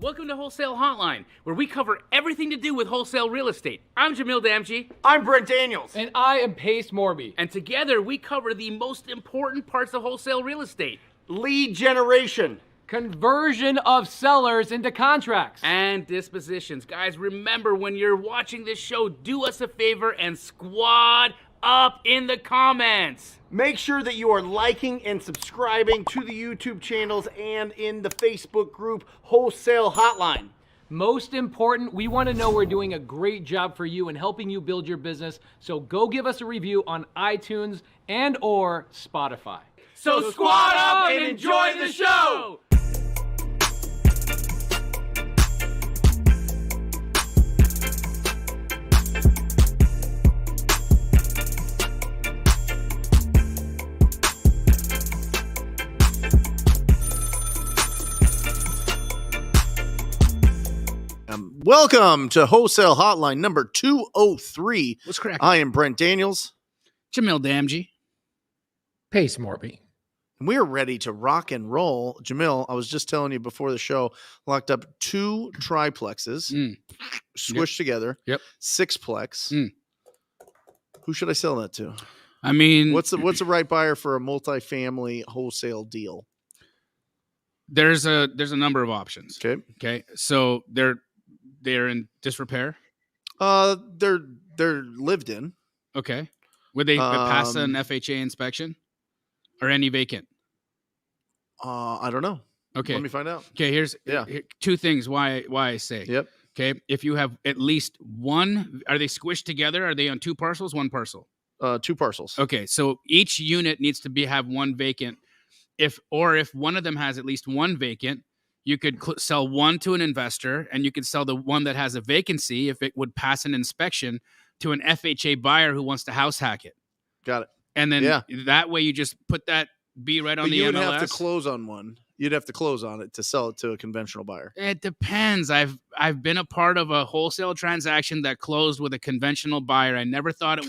Welcome to Wholesale Hotline, where we cover everything to do with wholesale real estate. I'm Jamil Damji. I'm Brent Daniels. And I am Pace Morby. And together we cover the most important parts of wholesale real estate. Lead generation. Conversion of sellers into contracts. And dispositions. Guys, remember when you're watching this show, do us a favor and squad up in the comments. Make sure that you are liking and subscribing to the YouTube channels and in the Facebook group Wholesale Hotline. Most important, we want to know we're doing a great job for you and helping you build your business. So go give us a review on iTunes and or Spotify. So squad up and enjoy the show! Welcome to Wholesale Hotline number 203. What's correct? I am Brent Daniels. Jamil Damji. Pace Morby. And we are ready to rock and roll. Jamil, I was just telling you before the show, locked up 2 triplexes, squished together. Yep. 6plex. Who should I sell that to? I mean, What's the right buyer for a multifamily wholesale deal? there's a number of options. Okay. So they're in disrepair. They're lived in. Okay. Would they pass an FHA inspection or any vacant? I don't know. Okay. Let me find out. Okay, here, 2 things why I say. Yep. Okay, if you have at least one, are they squished together? Are they on 2 parcels, 1 parcel? 2 parcels. Okay, so each unit needs to have 1 vacant. If one of them has at least 1 vacant, you could sell 1 to an investor, and you could sell the one that has a vacancy, if it would pass an inspection, to an FHA buyer who wants to house hack it. Got it. And then that way you just put that B right on the MLS. You would have to close on one. You'd have to close on it to sell it to a conventional buyer. It depends. I've been a part of a wholesale transaction that closed with a conventional buyer. I never thought it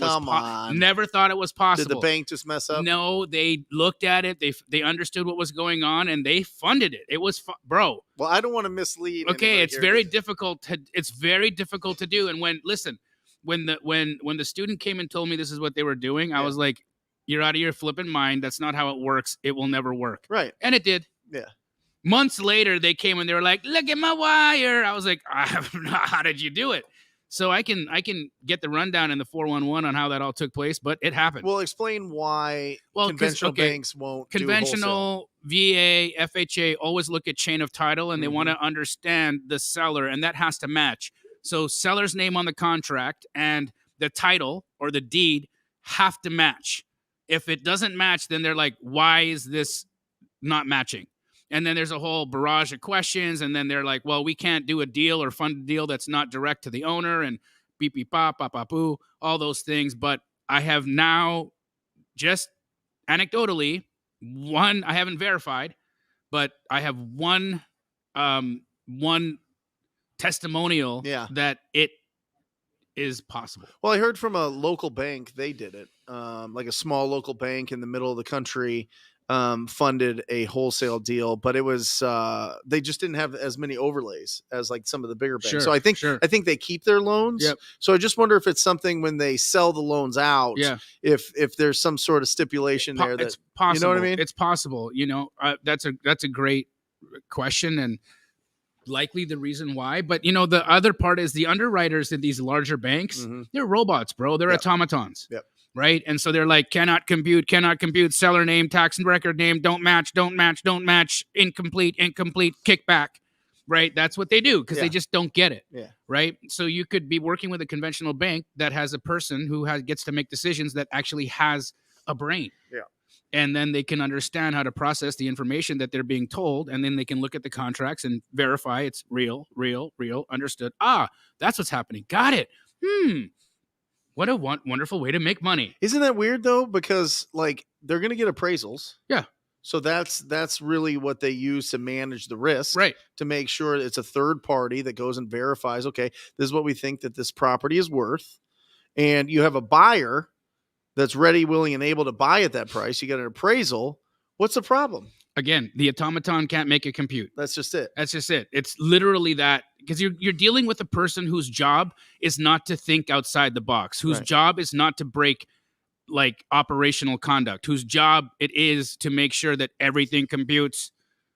never thought it was possible. Did the bank just mess up? No, they looked at it. They understood what was going on and they funded it. It was bro. Well, I don't want to mislead. Okay, it's very difficult to do. And when the student came and told me this is what they were doing, I was like, you're out of your flipping mind. That's not how it works. It will never work. Right. And it did. Yeah. Months later, they came and they were like, look at my wire. I was like, how did you do it? So I can get the rundown in the 411 on how that all took place, but it happened. Well, explain why conventional banks won't conventional do VA, FHA always look at chain of title and they want to understand the seller, and that has to match. So seller's name on the contract and the title or the deed have to match. If it doesn't match, then they're like, why is this not matching? And then there's a whole barrage of questions. And then they're like, well, we can't do a deal or fund a deal that's not direct to the owner and beep, beep, pop, pop, pop, boo, all those things. But I have now just anecdotally I haven't verified, but I have one testimonial that it is possible. Well, I heard from a local bank, they did it. Like a small local bank in the middle of the country funded a wholesale deal, but it was they just didn't have as many overlays as like some of the bigger banks. Sure, so I think they keep their loans. Yep. So I just wonder if it's something when they sell the loans out, if there's some sort of stipulation there that it's possible. You know what I mean? It's possible. That's a great question and likely the reason why. But the other part is the underwriters at these larger banks, they're robots, bro. They're automatons. Yep. Right. And so they're like, cannot compute, seller name, tax and record name, don't match, incomplete, kickback. Right. That's what they do because they just don't get it. Yeah. Right. So you could be working with a conventional bank that has a person who gets to make decisions that actually has a brain. Yeah. And then they can understand how to process the information that they're being told. And then they can look at the contracts and verify it's real, understood. That's what's happening. Got it. What a wonderful way to make money. Isn't that weird though? Because like they're going to get appraisals. Yeah. So that's really what they use to manage the risk, right? To make sure it's a third party that goes and verifies, okay, this is what we think that this property is worth. And you have a buyer that's ready, willing, and able to buy at that price. You get an appraisal. What's the problem? Again, the automaton can't make a compute. That's just it. That's just it. It's literally that, because you're dealing with a person whose job is not to think outside the box, whose Right. job is not to break like operational conduct, whose job it is to make sure that everything computes.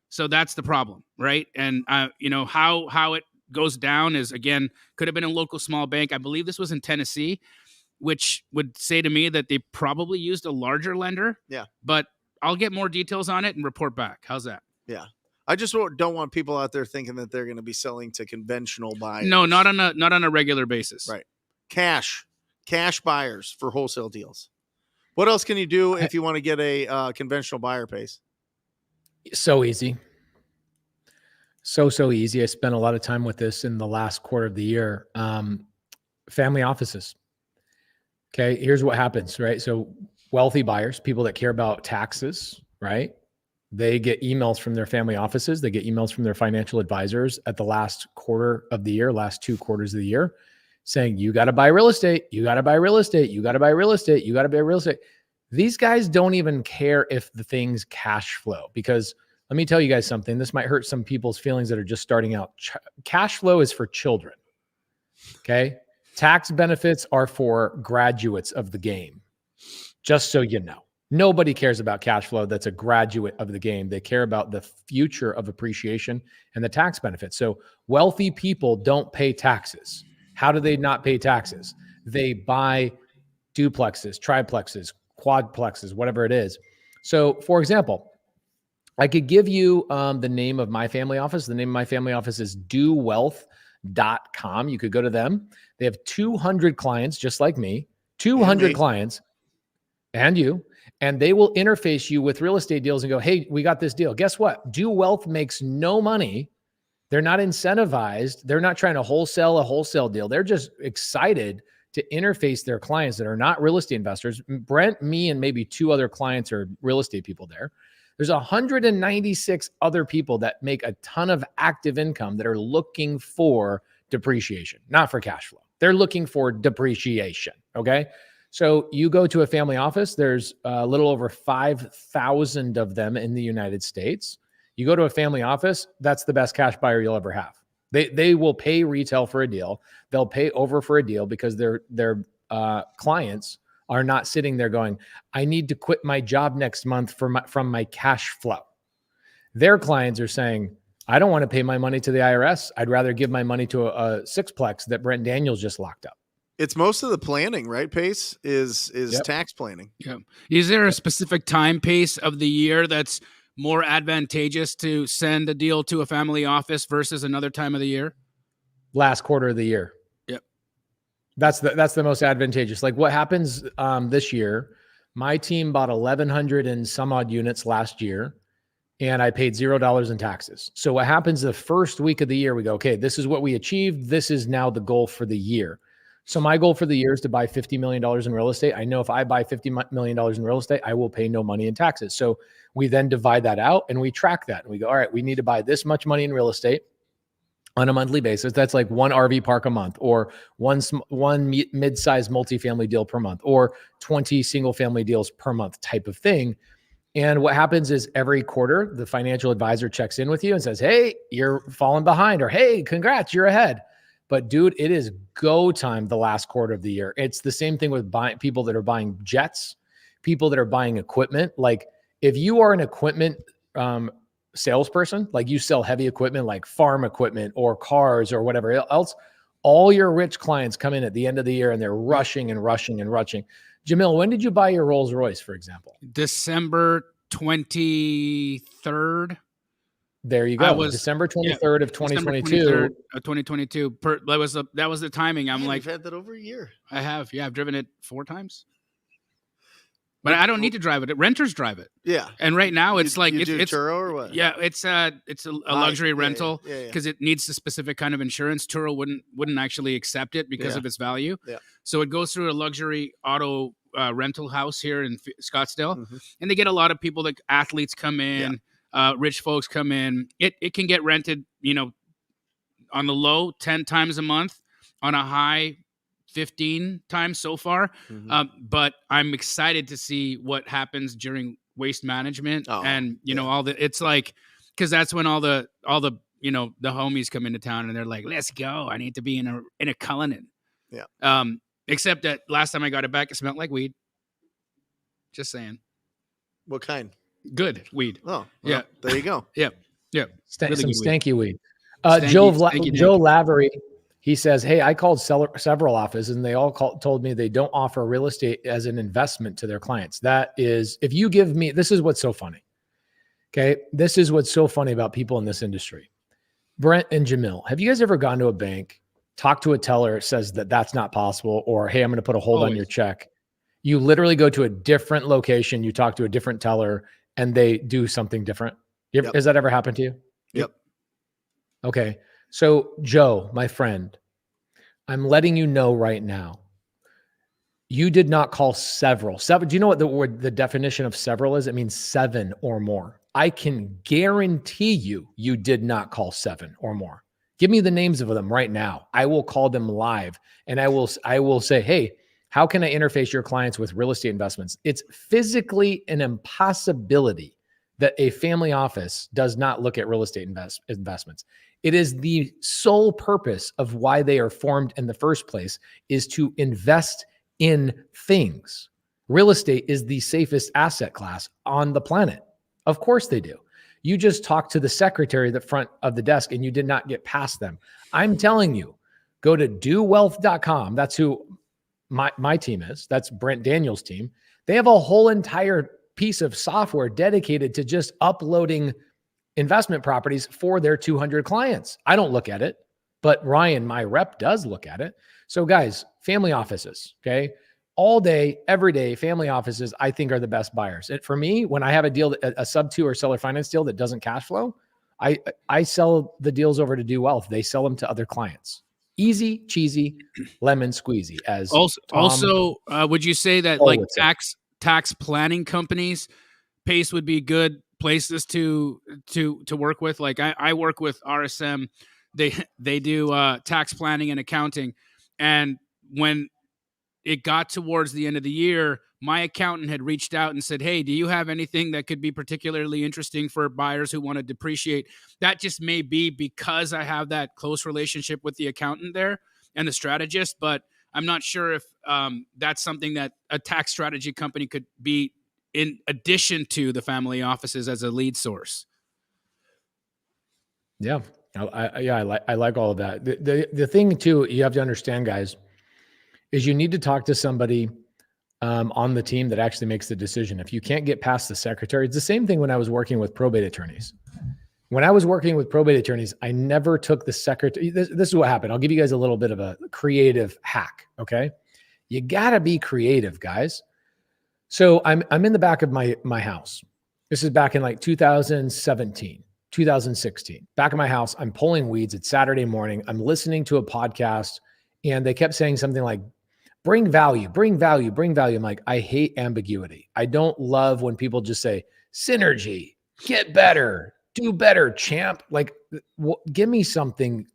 So that's the problem, right? And how it goes down is, again, could have been a local small bank. I believe this was in Tennessee, which would say to me that they probably used a larger lender. Yeah. But I'll get more details on it and report back. How's that? Yeah. I just don't want people out there thinking that they're going to be selling to conventional buyers. No, not on a regular basis. Right. Cash buyers for wholesale deals. What else can you do if you want to get a conventional buyer pace? So easy. So easy. I spent a lot of time with this in the last quarter of the year. Family offices. Okay. Here's what happens, right? So wealthy buyers, people that care about taxes, right? They get emails from their family offices. They get emails from their financial advisors at the last quarter of the year, last 2 quarters of the year, saying, you got to buy real estate. You got to buy real estate. You got to buy real estate. You got to buy real estate. These guys don't even care if the things cash flow, because let me tell you guys something. This might hurt some people's feelings that are just starting out. Cash flow is for children. Okay. Tax benefits are for graduates of the game. Just so you know, nobody cares about cash flow that's a graduate of the game. They care about the future of appreciation and the tax benefits. So wealthy people don't pay taxes. How do they not pay taxes? They buy duplexes, triplexes, quadplexes, whatever it is. So for example, I could give you the name of my family office. The name of my family office is dowealth.com. You could go to them. They have 200 clients, just like me, 200 clients and you, and they will interface you with real estate deals and go, hey, we got this deal. Guess what? Do Wealth makes no money. They're not incentivized. They're not trying to wholesale a wholesale deal. They're just excited to interface their clients that are not real estate investors. Brent, me, and maybe 2 other clients are real estate people there. There's 196 other people that make a ton of active income that are looking for depreciation, not for cash flow. They're looking for depreciation, okay? So you go to a family office, there's a little over 5,000 of them in the United States. You go to a family office, that's the best cash buyer you'll ever have. They will pay retail for a deal. They'll pay over for a deal because their clients are not sitting there going, I need to quit my job next month from my cash flow. Their clients are saying, I don't want to pay my money to the IRS. I'd rather give my money to a sixplex that Brent Daniels just locked up. It's most of the planning, right? Pace is tax planning. Yeah. Is there a specific time pace of the year that's more advantageous to send a deal to a family office versus another time of the year? Last quarter of the year. Yep. That's the most advantageous. Like what happens this year, my team bought 1,100 and some odd units last year, and I paid $0 in taxes. So what happens the first week of the year, we go, okay, this is what we achieved. This is now the goal for the year. So my goal for the year is to buy $50 million in real estate. I know if I buy $50 million in real estate, I will pay no money in taxes. So we then divide that out and we track that. And we go, all right, we need to buy this much money in real estate on a monthly basis. That's like 1 RV park a month, or one mid-sized multifamily deal per month, or 20 single family deals per month type of thing. And what happens is every quarter, the financial advisor checks in with you and says, hey, you're falling behind, or hey, congrats, you're ahead. But dude, it is go time the last quarter of the year. It's the same thing with people that are buying jets, people that are buying equipment. Like if you are an equipment salesperson, like you sell heavy equipment, like farm equipment or cars or whatever else, all your rich clients come in at the end of the year and they're rushing and rushing and rushing. Jamil, when did you buy your Rolls Royce, for example? December 23rd. There you go. December 23rd of 2022. December 23rd of 2022. That was the timing. I'm like, you've had that over a year. I have. Yeah, I've driven it 4 times. But I don't need to drive it. Renters drive it. Yeah. And right now it's like you it's Turo or what? Yeah, it's a luxury rental because it needs a specific kind of insurance. Turo wouldn't actually accept it because of its value. Yeah. So it goes through a luxury auto rental house here in Scottsdale, and they get a lot of people, like athletes come in. Rich folks come in. It can get rented, on the low 10 times a month, on a high 15 times so far. But I'm excited to see what happens during waste management Oh, and you know yeah. all the. It's like because that's when all the you know the homies come into town and they're like, let's go. I need to be in a Cullinan. Yeah. Except that last time I got it back, it smelled like weed. Just saying. What kind? Good weed. Oh, well, yeah. There you go. Yep. Yep. Some Really good weed. stanky weed. Stanky Joe danky. Lavery, he says, hey, I called several offices and they all told me they don't offer real estate as an investment to their clients. That is, if you give me, this is what's so funny. Okay. This is what's so funny about people in this industry. Brent and Jamil, have you guys ever gone to a bank, talked to a teller, says that that's not possible, or, hey, I'm going to put a hold on your check. You literally go to a different location, you talk to a different teller, and they do something different. Yep. Has that ever happened to you? Yep. Okay. So Joe, my friend, I'm letting you know right now, you did not call several. Do you know what the definition of several is? It means 7 or more. I can guarantee you did not call 7 or more. Give me the names of them right now. I will call them live and I will say, hey, how can I interface your clients with real estate investments? It's physically an impossibility that a family office does not look at real estate investments. It is the sole purpose of why they are formed in the first place is to invest in things. Real estate is the safest asset class on the planet. Of course they do. You just talked to the secretary at the front of the desk and you did not get past them. I'm telling you, go to dowealth.com. That's who my team is. That's Brent Daniels' team. They have a whole entire piece of software dedicated to just uploading investment properties for their 200 clients. I don't look at it, but Ryan, my rep, does look at it. So guys, family offices, okay? All day, every day, family offices, I think are the best buyers. For me, when I have a deal, a sub-2 or seller finance deal that doesn't cash flow, I sell the deals over to Do Wealth. They sell them to other clients. Easy, cheesy, lemon squeezy. As also, would you say that like tax planning companies, PACE would be good places to work with? Like I work with RSM. They do tax planning and accounting, and when it got towards the end of the year, my accountant had reached out and said, hey, do you have anything that could be particularly interesting for buyers who want to depreciate? That just may be because I have that close relationship with the accountant there and the strategist, but I'm not sure if that's something that a tax strategy company could be in addition to the family offices as a lead source. Yeah. I like all of that. The thing too, you have to understand, guys, is you need to talk to somebody on the team that actually makes the decision. If you can't get past the secretary, it's the same thing when I was working with probate attorneys. When I was working with probate attorneys, I never took the secretary. This is what happened. I'll give you guys a little bit of a creative hack. Okay. You gotta be creative, guys. So I'm in the back of my house. This is back in like 2017, 2016. Back in my house, I'm pulling weeds. It's Saturday morning. I'm listening to a podcast and they kept saying something like, bring value, bring value, bring value. I'm like, I hate ambiguity. I don't love when people just say synergy, get better, do better, champ. Like, give me something,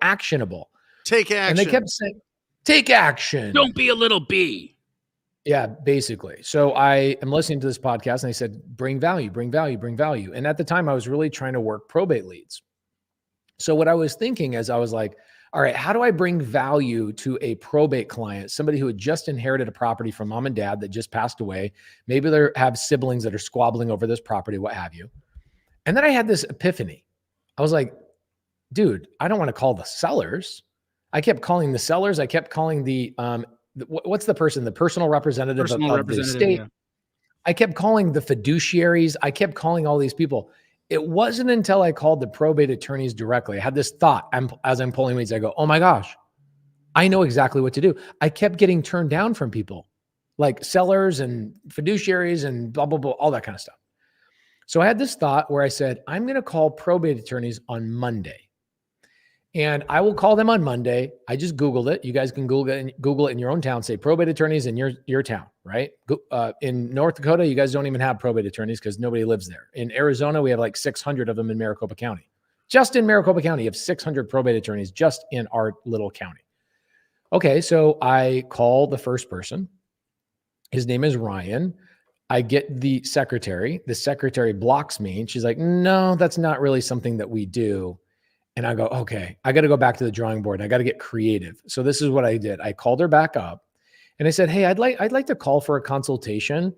actionable. Take action. And they kept saying, take action. Don't be a little bee. Yeah, basically. So I am listening to this podcast and they said, bring value, bring value, bring value. And at the time I was really trying to work probate leads. So what I was thinking is I was like, all right, how do I bring value to a probate client, somebody who had just inherited a property from mom and dad that just passed away? Maybe they have siblings that are squabbling over this property, what have you. And then I had this epiphany. I was like, dude, I don't want to call the sellers. I kept calling the sellers. I kept calling the what's the person, the personal representative of the estate. Yeah. I kept calling the fiduciaries. I kept calling all these people. It wasn't until I called the probate attorneys directly. I had this thought as I'm pulling weeds. I go, oh my gosh, I know exactly what to do. I kept getting turned down from people like sellers and fiduciaries and blah, blah, blah, all that kind of stuff. So I had this thought where I said, I'm going to call probate attorneys on Monday. And I will call them on Monday. I just Googled it. You guys can Google it in your own town. Say probate attorneys in your town, right? In North Dakota, you guys don't even have probate attorneys because nobody lives there. In Arizona, we have like 600 of them in Maricopa County. Just in Maricopa County, you have 600 probate attorneys just in our little county. Okay, so I call the first person. His name is Ryan. I get the secretary blocks me and she's like, no, that's not really something that we do. And I go, okay, I got to go back to the drawing board. I got to get creative. So this is what I did. I called her back up and I said, hey, I'd like to call for a consultation.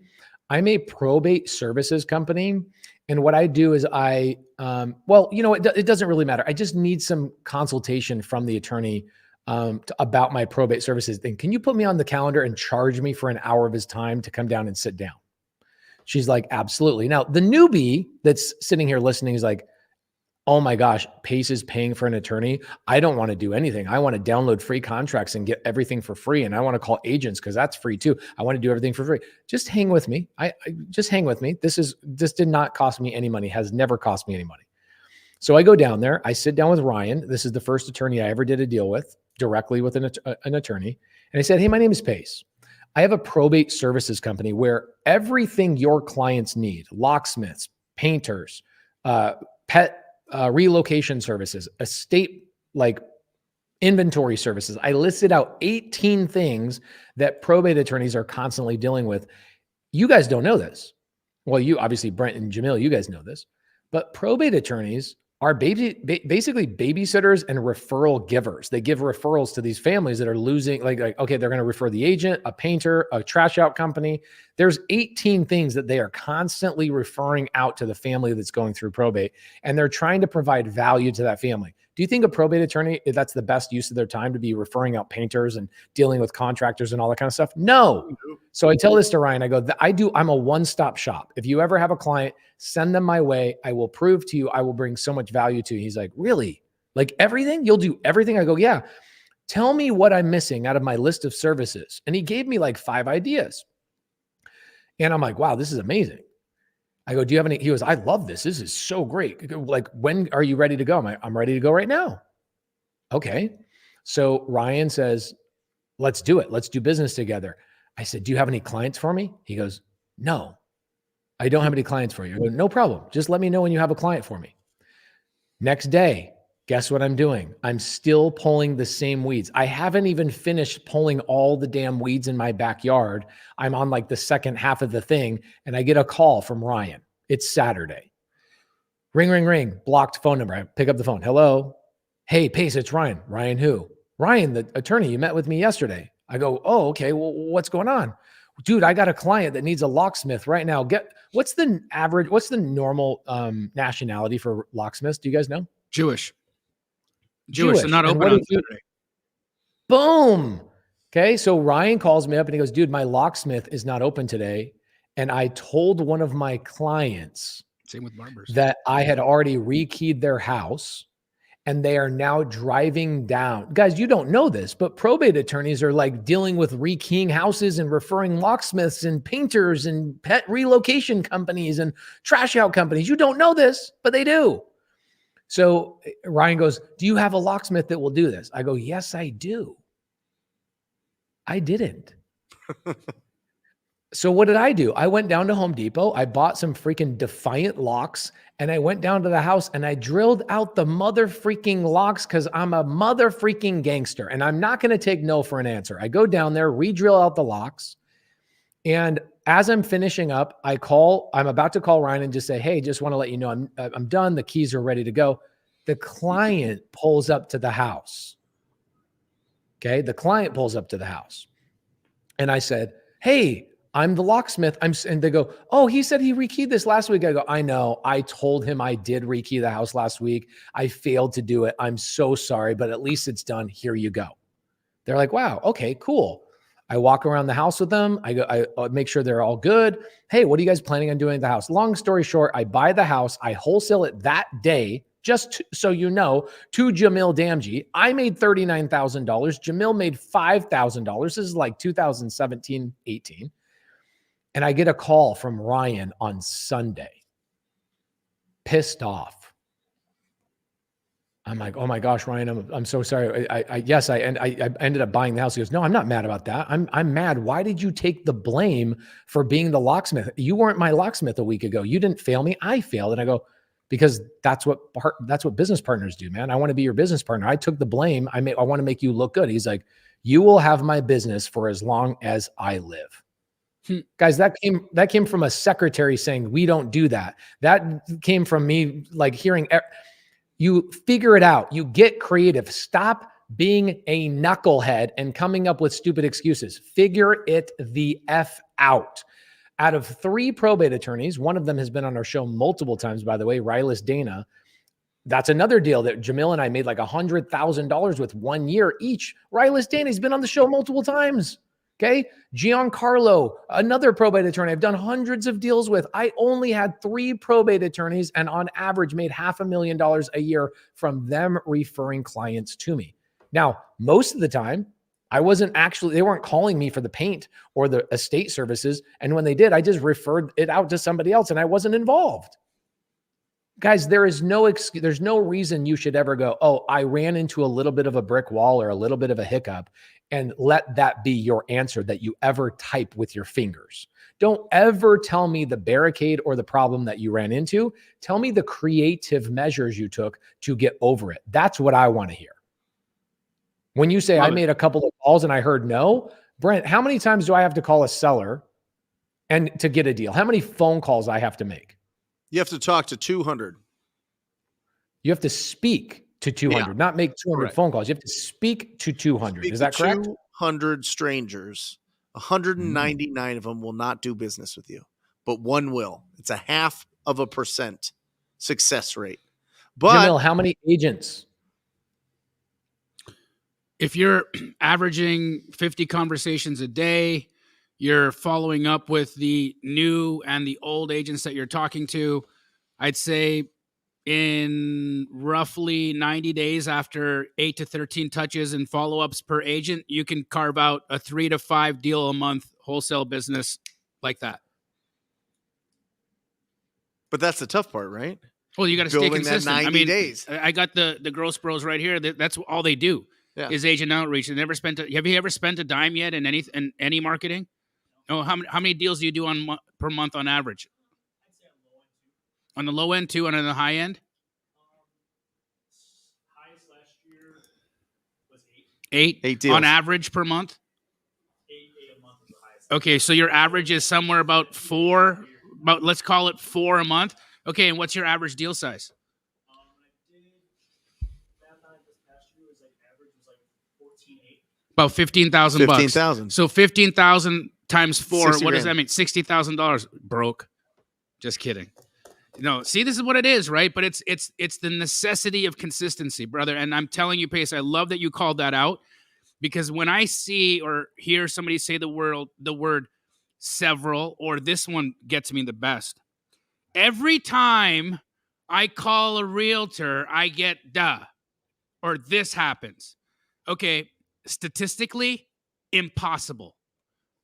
I'm a probate services company. And what I do is it doesn't really matter. I just need some consultation from the attorney about my probate services thing. Can you put me on the calendar and charge me for an hour of his time to come down and sit down? She's like, absolutely. Now, the newbie that's sitting here listening is like, oh my gosh, Pace is paying for an attorney. I don't want to do anything. I want to download free contracts and get everything for free. And I want to call agents because that's free too. I want to do everything for free. Just hang with me. I just hang with me. This did not cost me any money, has never cost me any money. So I go down there. I sit down with Ryan. This is the first attorney I ever did a deal with, directly with an attorney. And I said, hey, my name is Pace. I have a probate services company where everything your clients need, locksmiths, painters, pet relocation services, estate like inventory services. I listed out 18 things that probate attorneys are constantly dealing with. You guys don't know this. Well, you obviously, Brent and Jamil, you guys know this, but probate attorneys are basically babysitters and referral givers. They give referrals to these families that are losing, like okay, they're going to refer the agent, a painter, a trash out company. There's 18 things that they are constantly referring out to the family that's going through probate, and they're trying to provide value to that family. Do you think a probate attorney, that's the best use of their time, to be referring out painters and dealing with contractors and all that kind of stuff? No. So I tell this to Ryan, I go, I'm a one-stop shop. If you ever have a client, send them my way. I will prove to you, I will bring so much value to you. He's like, really? Like everything? You'll do everything? I go, yeah. Tell me what I'm missing out of my list of services. And he gave me like 5 ideas. And I'm like, wow, this is amazing. I go, do you have any? He goes, I love this. This is so great. Like, when are you ready to go? I'm ready to go right now. Okay. So Ryan says, let's do it. Let's do business together. I said, do you have any clients for me? He goes, no, I don't have any clients for you. I go, no problem. Just let me know when you have a client for me. Next day, guess what I'm doing? I'm still pulling the same weeds. I haven't even finished pulling all the damn weeds in my backyard. I'm on like the second half of the thing, and I get a call from Ryan. It's Saturday. Ring, ring, ring. Blocked phone number. I pick up the phone. Hello. Hey, Pace, it's Ryan. Ryan who? Ryan, the attorney. You met with me yesterday. I go, oh, okay. Well, what's going on? Dude, I got a client that needs a locksmith right now. What's the normal nationality for locksmiths? Do you guys know? Jewish. So not open on Saturday. Boom. Okay. So Ryan calls me up and he goes, dude, my locksmith is not open today. And I told one of my clients, same with barbers, that I had already rekeyed their house and they are now driving down. Guys, you don't know this, but probate attorneys are like dealing with rekeying houses and referring locksmiths and painters and pet relocation companies and trash out companies. You don't know this, but they do. So Ryan goes, do you have a locksmith that will do this? I go, yes, I do. I didn't. So what did I do? I went down to Home Depot. I bought some freaking Defiant locks and I went down to the house and I drilled out the mother freaking locks because I'm a mother freaking gangster and I'm not going to take no for an answer. I go down there, re-drill out the locks. And as I'm finishing up, I'm about to call Ryan and just say, hey, just want to let you know I'm done. The keys are ready to go. The client pulls up to the house. Okay. The client pulls up to the house. And I said, hey, I'm the locksmith. And they go, oh, he said he rekeyed this last week. I go, I know. I told him I did rekey the house last week. I failed to do it. I'm so sorry, but at least it's done. Here you go. They're like, wow, okay, cool. I walk around the house with them. I make sure they're all good. Hey, what are you guys planning on doing at the house? Long story short, I buy the house. I wholesale it that day, so you know, to Jamil Damji. I made $39,000. Jamil made $5,000. This is like 2017, 18. And I get a call from Ryan on Sunday, pissed off. I'm like, oh my gosh, Ryan, I'm so sorry. I ended up buying the house. He goes, no, I'm not mad about that. I'm mad. Why did you take the blame for being the locksmith? You weren't my locksmith a week ago. You didn't fail me. I failed. And I go, because that's what business partners do, man. I want to be your business partner. I took the blame. I want to make you look good. He's like, you will have my business for as long as I live. Guys, that came from a secretary saying we don't do that. That came from me like hearing you figure it out. You get creative. Stop being a knucklehead and coming up with stupid excuses. Figure it the F out. Out of 3 probate attorneys, one of them has been on our show multiple times, by the way, Rylas Dana. That's another deal that Jamil and I made like $100,000 with 1 year each. Rylas Dana's been on the show multiple times. Okay. Giancarlo, another probate attorney I've done hundreds of deals with. I only had 3 probate attorneys and on average made $500,000 a year from them referring clients to me. Now, most of the time, they weren't calling me for the paint or the estate services. And when they did, I just referred it out to somebody else and I wasn't involved. Guys, there's no reason you should ever go, oh, I ran into a little bit of a brick wall or a little bit of a hiccup, and let that be your answer that you ever type with your fingers. Don't ever tell me the barricade or the problem that you ran into. Tell me the creative measures you took to get over it. That's what I want to hear. When you say I made a couple of calls and I heard no, Brent, how many times do I have to call a seller and to get a deal? How many phone calls I have to make? You have to talk to 200. You have to speak to 200, not make 200 Correct. phone calls. You have to speak to 200. Is that correct? 200 strangers, 199 of them will not do business with you, but 1 will. It's a 0.5% success rate. But Jamil, how many agents? If you're averaging 50 conversations a day, you're following up with the new and the old agents that you're talking to, I'd say in roughly 90 days after 8 to 13 touches and follow-ups per agent, you can carve out a 3 to 5 deal a month wholesale business like that. But that's the tough part, right? Well, you got to stay Building that consistent. 90 days. I got the Gross Bros right here. That's all they do is agent outreach. They never spent. Have you ever spent a dime yet in any marketing? Oh, how many deals do you do per month on average? On the low end, 2, and on the high end? Highest last year was 8. 8 deals. On average per month? 8 a month is the highest. Okay, so your average is somewhere about 4, let's call it 4 a month. Okay, and what's your average deal size? I did that time this past year was average was 14.8. About $15,000 bucks. 15,000. So 15,000 times 4, 60 what does grand. that mean? $60,000. Broke. Just kidding. No, see, this is what it is, right? But it's the necessity of consistency, brother. And I'm telling you, Pace, I love that you called that out, because when I see or hear somebody say the word several, or this one gets me the best. Every time I call a realtor, I get or this happens. Okay, statistically impossible.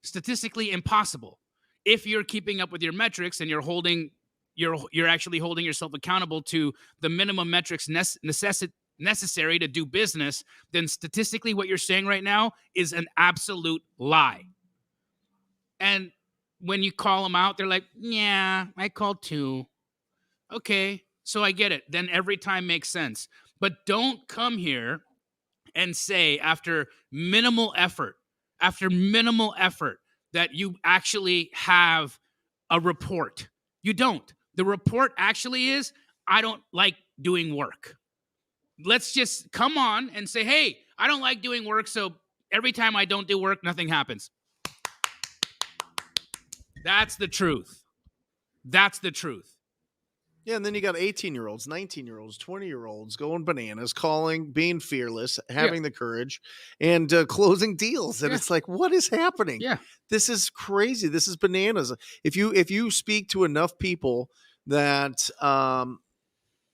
Statistically impossible. If you're keeping up with your metrics and you're actually holding yourself accountable to the minimum metrics necessary to do business, then statistically what you're saying right now is an absolute lie. And when you call them out, they're like, yeah, I called 2. Okay, so I get it. Then every time makes sense. But don't come here and say after minimal effort, that you actually have a report. You don't. The report actually is, I don't like doing work. Let's just come on and say, hey, I don't like doing work, so every time I don't do work, nothing happens. That's the truth. That's the truth. Yeah, and then you got 18-year-olds, 19-year-olds, 20-year-olds going bananas, calling, being fearless, having the courage, and closing deals. And it's like, what is happening? Yeah. This is crazy. This is bananas. If you speak to enough people that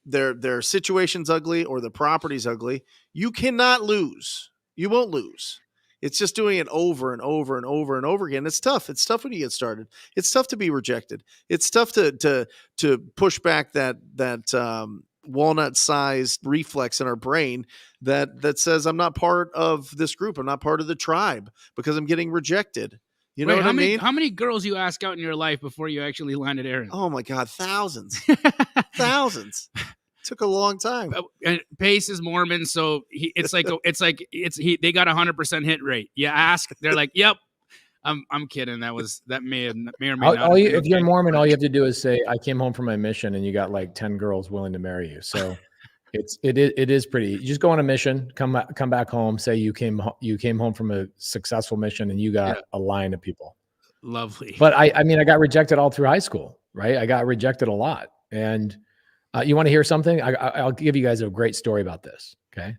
their situation's ugly or the property's ugly, you cannot lose. You won't lose. It's just doing it over and over and over and over again. It's tough. It's tough when you get started. It's tough to be rejected. It's tough to push back that walnut-sized reflex in our brain that says I'm not part of this group. I'm not part of the tribe because I'm getting rejected. You know what I mean? How many girls you ask out in your life before you actually landed Aaron? Oh my God, thousands, thousands. Took a long time. And Pace is Mormon, so they got 100% hit rate. You ask, they're like, "Yep, I'm kidding. That may or may not. All have you, been if you're okay. Mormon, all you have to do is say, "I came home from my mission," and you got like 10 girls willing to marry you. So it is pretty. You just go on a mission, come back home, say you came home from a successful mission, and you got a line of people. Lovely. But I mean, I got rejected all through high school, right? I got rejected a lot. And you want to hear something? I'll give you guys a great story about this. Okay.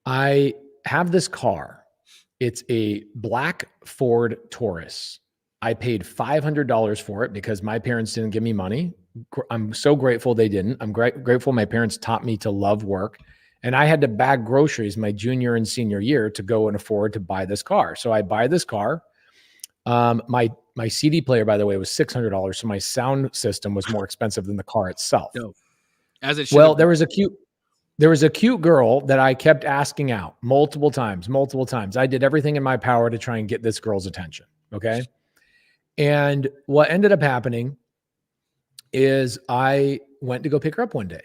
I have this car. It's a black Ford Taurus. I paid $500 for it because my parents didn't give me money. I'm so grateful they didn't. I'm grateful my parents taught me to love work. And I had to bag groceries my junior and senior year to go and afford to buy this car. So I buy this car. My CD player, by the way, was $600. So my sound system was more expensive than the car itself. Dope. As it should. Well, there was a cute girl that I kept asking out multiple times. I did everything in my power to try and get this girl's attention. Okay. And what ended up happening is I went to go pick her up one day.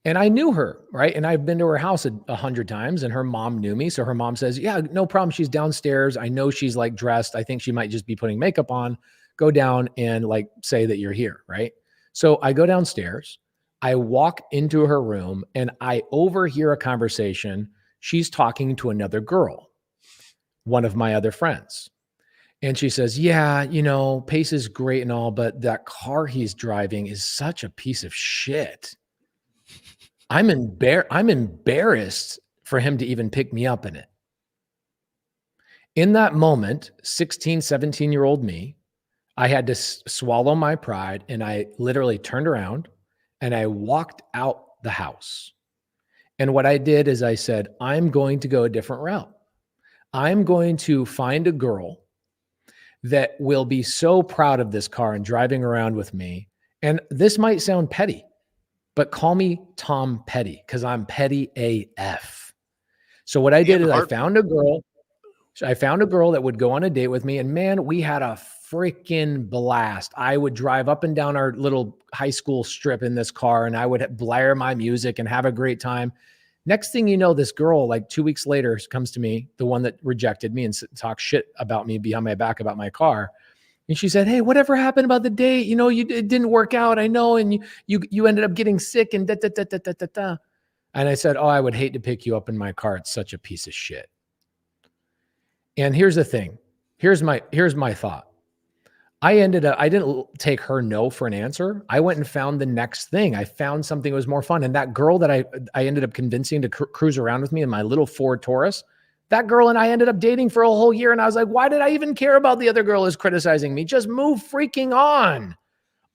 And I knew her, right? And I've been to her house 100 times, and her mom knew me. So her mom says, "Yeah, no problem. She's downstairs. I know she's like dressed. I think she might just be putting makeup on. Go down and like say that you're here," right? So I go downstairs. I walk into her room and I overhear a conversation. She's talking to another girl, one of my other friends. And she says, "Yeah, Pace is great and all, but that car he's driving is such a piece of shit. I'm embarrassed for him to even pick me up in it." In that moment, 16, 17-year-old me, I had to swallow my pride, and I literally turned around and I walked out the house. And what I did is I said, I'm going to go a different route. I'm going to find a girl that will be so proud of this car and driving around with me. And this might sound petty, but call me Tom Petty because I'm petty AF. So what I did is I found a girl that would go on a date with me, and man, we had a freaking blast. I would drive up and down our little high school strip in this car, and I would blare my music and have a great time. Next thing you know, this girl, like 2 weeks later, comes to me, the one that rejected me and talked shit about me behind my back about my car. And she said, "Hey, whatever happened about the date? It didn't work out. I know. And you ended up getting sick and da, da, da, da, da, da, da." And I said, "Oh, I would hate to pick you up in my car. It's such a piece of shit." And here's the thing. Here's my thought. I didn't take her no for an answer. I went and found the next thing. I found something that was more fun. And that girl that I ended up convincing to cruise around with me in my little Ford Taurus, that girl and I ended up dating for a whole year. And I was like, why did I even care about the other girl who's criticizing me? Just move freaking on.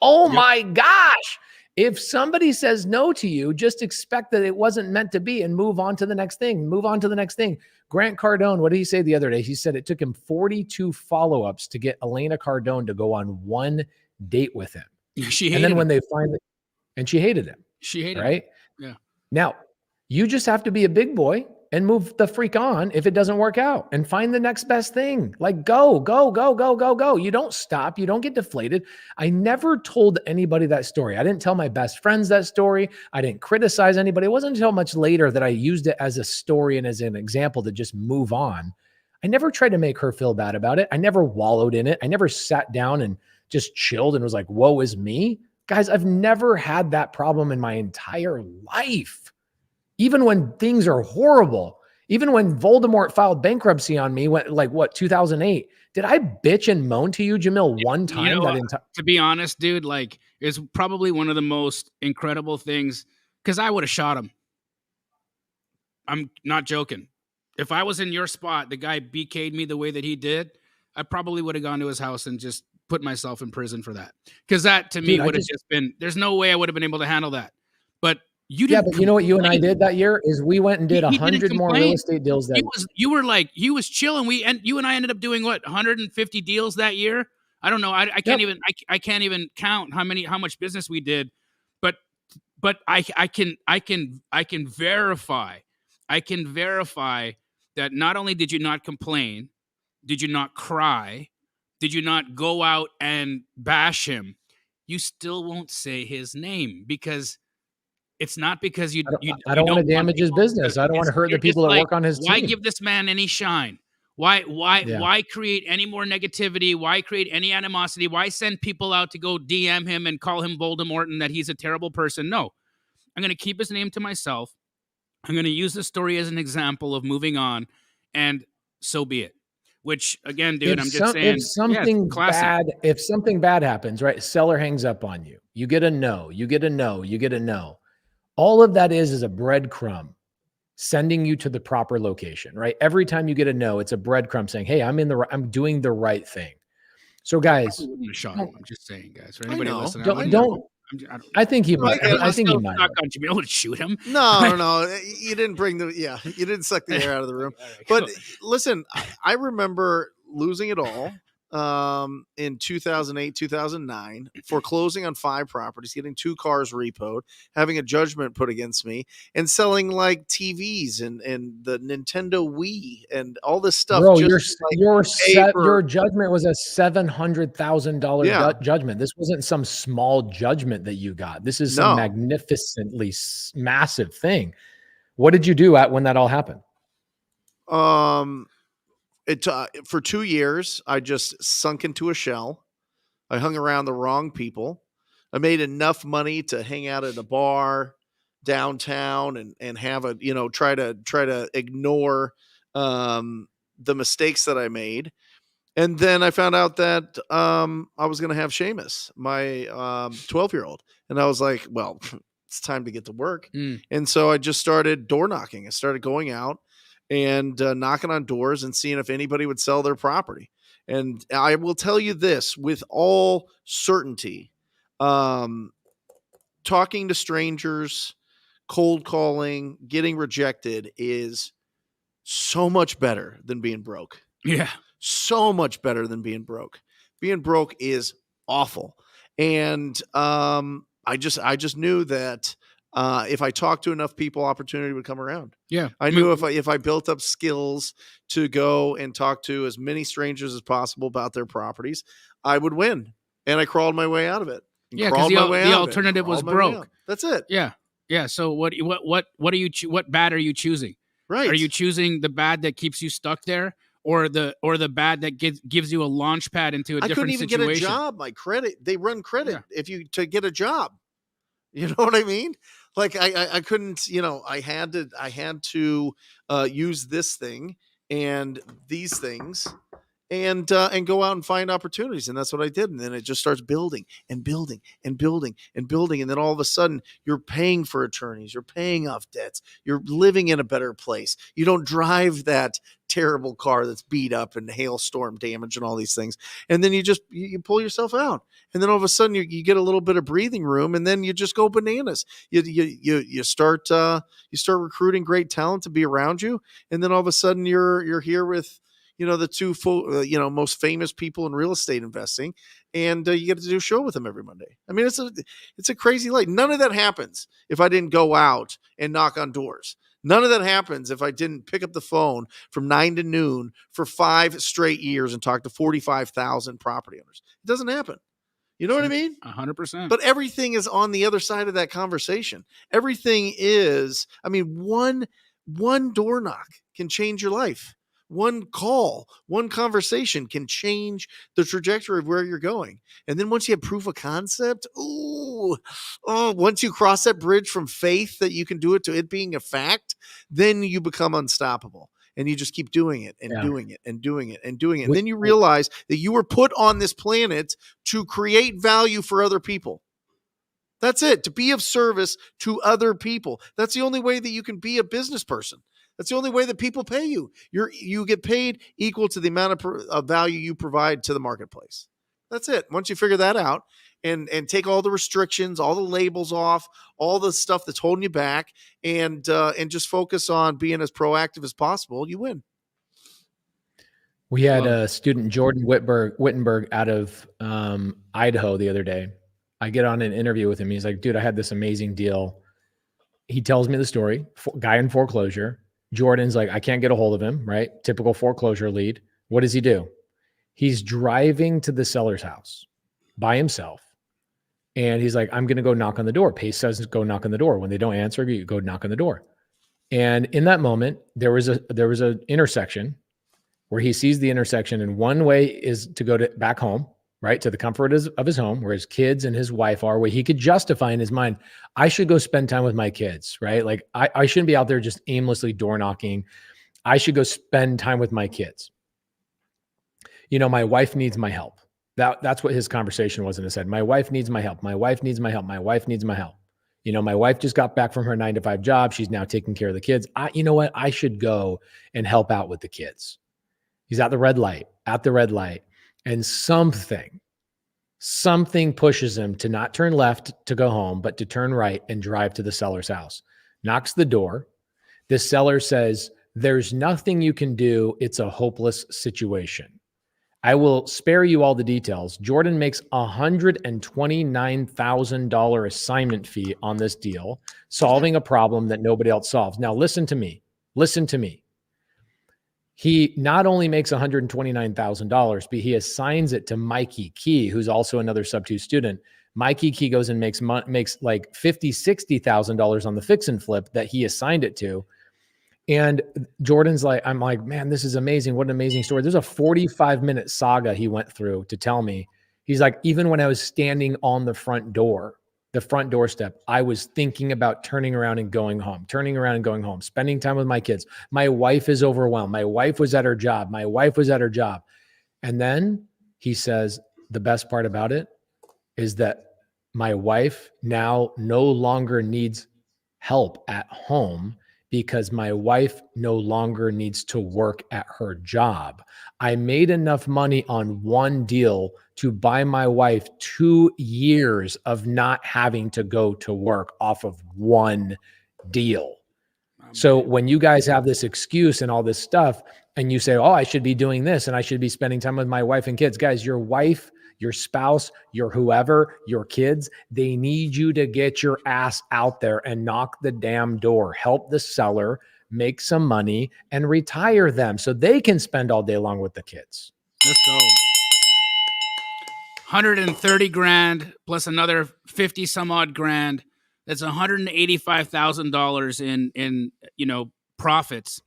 Oh my gosh. If somebody says no to you, just expect that it wasn't meant to be and move on to the next thing. Move on to the next thing. Grant Cardone, what did he say the other day? He said it took him 42 follow-ups to get Elena Cardone to go on one date with him. She hated and then him. when they finally, and she hated him. She hated him. Right? Yeah. Now, you just have to be a big boy and move the freak on if it doesn't work out and find the next best thing. Like go. You don't stop. You don't get deflated. I never told anybody that story. I didn't tell my best friends that story. I didn't criticize anybody. It wasn't until much later that I used it as a story and as an example to just move on. I never tried to make her feel bad about it. I never wallowed in it. I never sat down and just chilled and was like, woe is me. Guys, I've never had that problem in my entire life. Even when things are horrible, even when Voldemort filed bankruptcy on me, 2008, did I bitch and moan to you, Jamil, one time? To be honest, dude, like it's probably one of the most incredible things because I would have shot him. I'm not joking. If I was in your spot, the guy BK'd me the way that he did, I probably would have gone to his house and just put myself in prison for that. Because that to me would have just been, there's no way I would have been able to handle that. But you didn't. Yeah, but you know what you and I did that year is we went and did 100 more real estate deals. He was chilling. You and I ended up doing what, 150 deals that year. I don't know. I can't even count how much business we did. But I can verify that not only did you not complain, did you not cry, did you not go out and bash him, you still won't say his name because it's not because I don't want to damage his business. I don't want to hurt the people that work on his team. Why give this man any shine? Why create any more negativity? Why create any animosity? Why send people out to go DM him and call him Voldemort and that he's a terrible person? No, I'm going to keep his name to myself. I'm going to use the story as an example of moving on, and so be it. Which again, dude, I'm just saying, if something bad happens, right? Seller hangs up on you. You get a no. You get a no. You get a no. All of that is a breadcrumb sending you to the proper location, right? Every time you get a no, it's a breadcrumb saying, "Hey, I'm doing the right thing." So, guys, I'm just saying, guys. For anybody listening, I think he might. I think he might. You would shoot him. No. You didn't you didn't suck the air out of the room. Right, but listen, I remember losing it all in 2008, 2009, foreclosing on 5 properties, getting 2 cars repoed, having a judgment put against me, and selling like TVs and the Nintendo Wii and all this stuff. Bro, your judgment was a $700,000 judgment. This wasn't some small judgment that you got. This is some magnificently massive thing. What did you do when that all happened? For 2 years, I just sunk into a shell. I hung around the wrong people. I made enough money to hang out at a bar downtown and have try to ignore the mistakes that I made. And then I found out that I was going to have Seamus, my 12-year-old. And I was like, well, it's time to get to work. And so I just started door knocking. I started going out and knocking on doors and seeing if anybody would sell their property. And I will tell you this with all certainty, talking to strangers, cold calling, getting rejected is so much better than being broke. Yeah. So much better than being broke. Being broke is awful. And I just knew that if I talked to enough people, opportunity would come around. Yeah. I knew if I built up skills to go and talk to as many strangers as possible about their properties, I would win. And I crawled my way out of it. Yeah, because the alternative was broke. That's it. Yeah. Yeah. So what bad are you choosing? Right. Are you choosing the bad that keeps you stuck there? Or the bad that gives you a launch pad into a different situation? I couldn't even get a job. My credit, they run credit to get a job. You know what I mean? Like I couldn't, I had to use this thing and these things and go out and find opportunities. And that's what I did. And then it just starts building and building and building and building. And then all of a sudden you're paying for attorneys, you're paying off debts, you're living in a better place. You don't drive that terrible car that's beat up and hailstorm damage and all these things. And then you pull yourself out. And then all of a sudden you get a little bit of breathing room, and then you just go bananas. You start recruiting great talent to be around you. And then all of a sudden you're here with, the 2 most famous people in real estate investing, and you get to do a show with them every Monday. I mean, it's a crazy life. None of that happens if I didn't go out and knock on doors. None of that happens if I didn't pick up the phone from 9 to noon for 5 straight years and talk to 45,000 property owners. It doesn't happen. You know what I mean? 100%. But everything is on the other side of that conversation. Everything is, one door knock can change your life. One call, one conversation can change the trajectory of where you're going. And then once you have proof of concept, once you cross that bridge from faith that you can do it to it being a fact, then you become unstoppable. And you just keep doing it and doing it and doing it and doing it. And then you realize that you were put on this planet to create value for other people. That's it. To be of service to other people. That's the only way that you can be a business person. That's the only way that people pay you. You get paid equal to the amount of value you provide to the marketplace. That's it. Once you figure that out and take all the restrictions, all the labels off, all the stuff that's holding you back, and just focus on being as proactive as possible, you win. We had a student, Jordan Wittenberg, out of Idaho the other day. I get on an interview with him. He's like, dude, I had this amazing deal. He tells me the story. Guy in foreclosure. Jordan's like, I can't get a hold of him, right? Typical foreclosure lead. What does he do? He's driving to the seller's house by himself. And he's like, I'm going to go knock on the door. Pace says, go knock on the door. When they don't answer, you go knock on the door. And in that moment, there was a intersection where he sees the intersection, and one way is to go back home, right, to the comfort of his home, where his kids and his wife are, where he could justify in his mind, I should go spend time with my kids, right? Like I shouldn't be out there just aimlessly door knocking. I should go spend time with my kids. My wife needs my help. That's what his conversation was in his head. My wife needs my help. My wife needs my help. My wife needs my help. My wife just got back from her 9-to-5 job. She's now taking care of the kids. You know what? I should go and help out with the kids. He's at the red light, and something pushes him to not turn left to go home, but to turn right and drive to the seller's house. Knocks the door. The seller says, there's nothing you can do. It's a hopeless situation. I will spare you all the details. Jordan makes $129,000 assignment fee on this deal, solving a problem that nobody else solves. Now, listen to me. He not only makes $129,000, but he assigns it to Mikey Key, who's also another sub-2 student. Mikey Key goes and makes like $50,000, $60,000 on the fix and flip that he assigned it to. And Jordan's like, I'm like, man, this is amazing. What an amazing story. There's a 45-minute saga he went through to tell me. He's like, even when I was standing on the front doorstep, I was thinking about turning around and going home, spending time with my kids. My wife is overwhelmed. My wife was at her job. And then he says, the best part about it is that my wife now no longer needs help at home, because my wife no longer needs to work at her job. I made enough money on one deal to buy my wife 2 years of not having to go to work off of one deal. So when you guys have this excuse and all this stuff, and you say, oh, I should be doing this and I should be spending time with my wife and kids. Guys, your wife, your spouse, your whoever, your kids, they need you to get your ass out there and knock the damn door. Help the seller make some money and retire them so they can spend all day long with the kids. Let's go. 130 grand plus another 50 some odd grand. That's $185,000 in profits,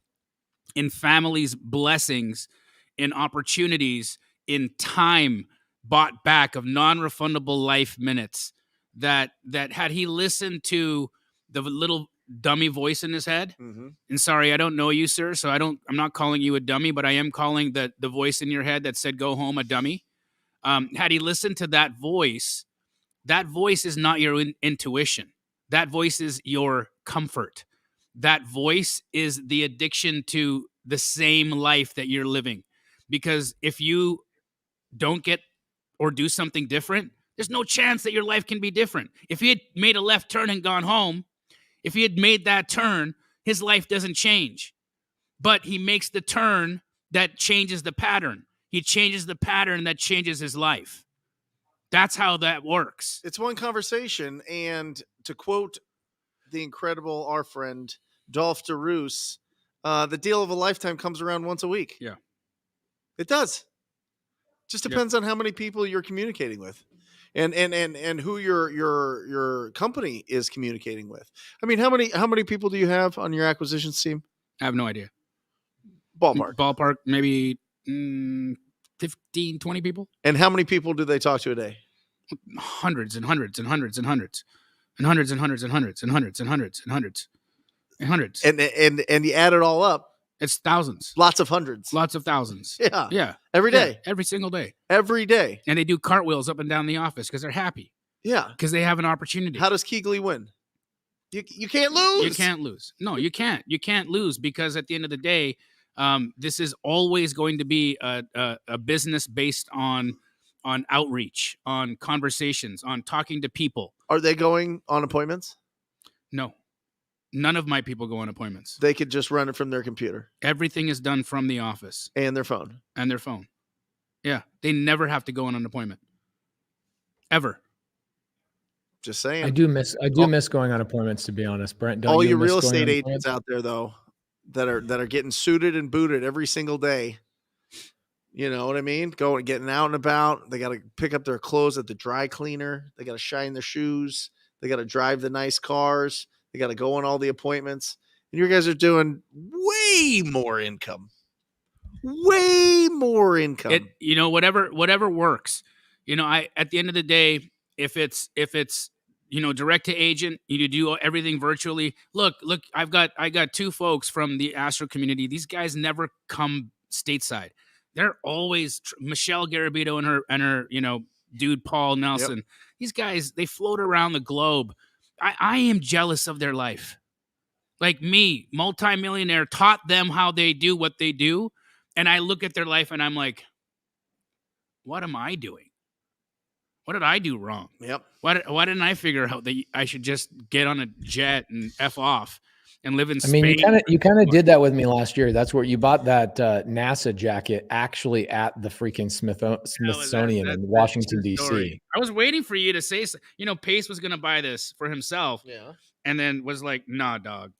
in families' blessings, in opportunities, in time bought back of non-refundable life minutes, that had he listened to the little dummy voice in his head, and sorry, I don't know you, sir, so I'm not calling you a dummy, but I am calling the voice in your head that said, go home, a dummy. Had he listened to that voice is not your intuition. That voice is your comfort. That voice is the addiction to the same life that you're living. Because if you don't get or do something different, there's no chance that your life can be different. If he had made a left turn and gone home, if he had made that turn, his life doesn't change. But he makes the turn that changes the pattern. He changes the pattern that changes his life. That's how that works. It's one conversation. And to quote the incredible, our friend, Dolph DeRoos, the deal of a lifetime comes around once a week. Yeah. It does. Just depends on how many people you're communicating with, and who your company is communicating with. I mean, how many people do you have on your acquisitions team? I have no idea. Ballpark, maybe 15, 20 people. And how many people do they talk to a day? Hundreds and hundreds and hundreds and hundreds and hundreds and hundreds and hundreds and hundreds and hundreds and hundreds and hundreds. And you add it all up, it's thousands. Lots of hundreds. Lots of thousands. Yeah. Yeah. Every day. Yeah. Every single day. Every day. And they do cartwheels up and down the office because they're happy. Yeah. Because they have an opportunity. How does Keegley win? You can't lose. You can't lose. No, you can't. You can't lose, because at the end of the day, this is always going to be a business based on outreach, on conversations, on talking to people. Are they going on appointments? No. None of my people go on appointments. They could just run it from their computer. Everything is done from the office. And their phone. Yeah. They never have to go on an appointment. Ever. Just saying. I do miss going on appointments, to be honest, Brent. All you real estate agents out there, though, that are getting suited and booted every single day. You know what I mean? Getting out and about. They got to pick up their clothes at the dry cleaner. They got to shine their shoes. They got to drive the nice cars. They got to go on all the appointments. And you guys are doing way more income. way more income. Whatever works. At the end of the day, if it's direct to agent, you do everything virtually. Look, I got two folks from the Astro community. These guys never come stateside. They're always Michelle Garabito and her dude Paul Nelson. Yep. These guys, they float around the globe. I am jealous of their life. Like me, multimillionaire, taught them how they do what they do. And I look at their life and I'm like, what am I doing? What did I do wrong? Yep. Why didn't I figure out that I should just get on a jet and F off and live in Spain? I mean, you kind of did that with me last year. That's where you bought that NASA jacket actually at the freaking Smithsonian in Washington, D.C. I was waiting for you to say, Pace was going to buy this for himself. Yeah. And then was like, nah, dog.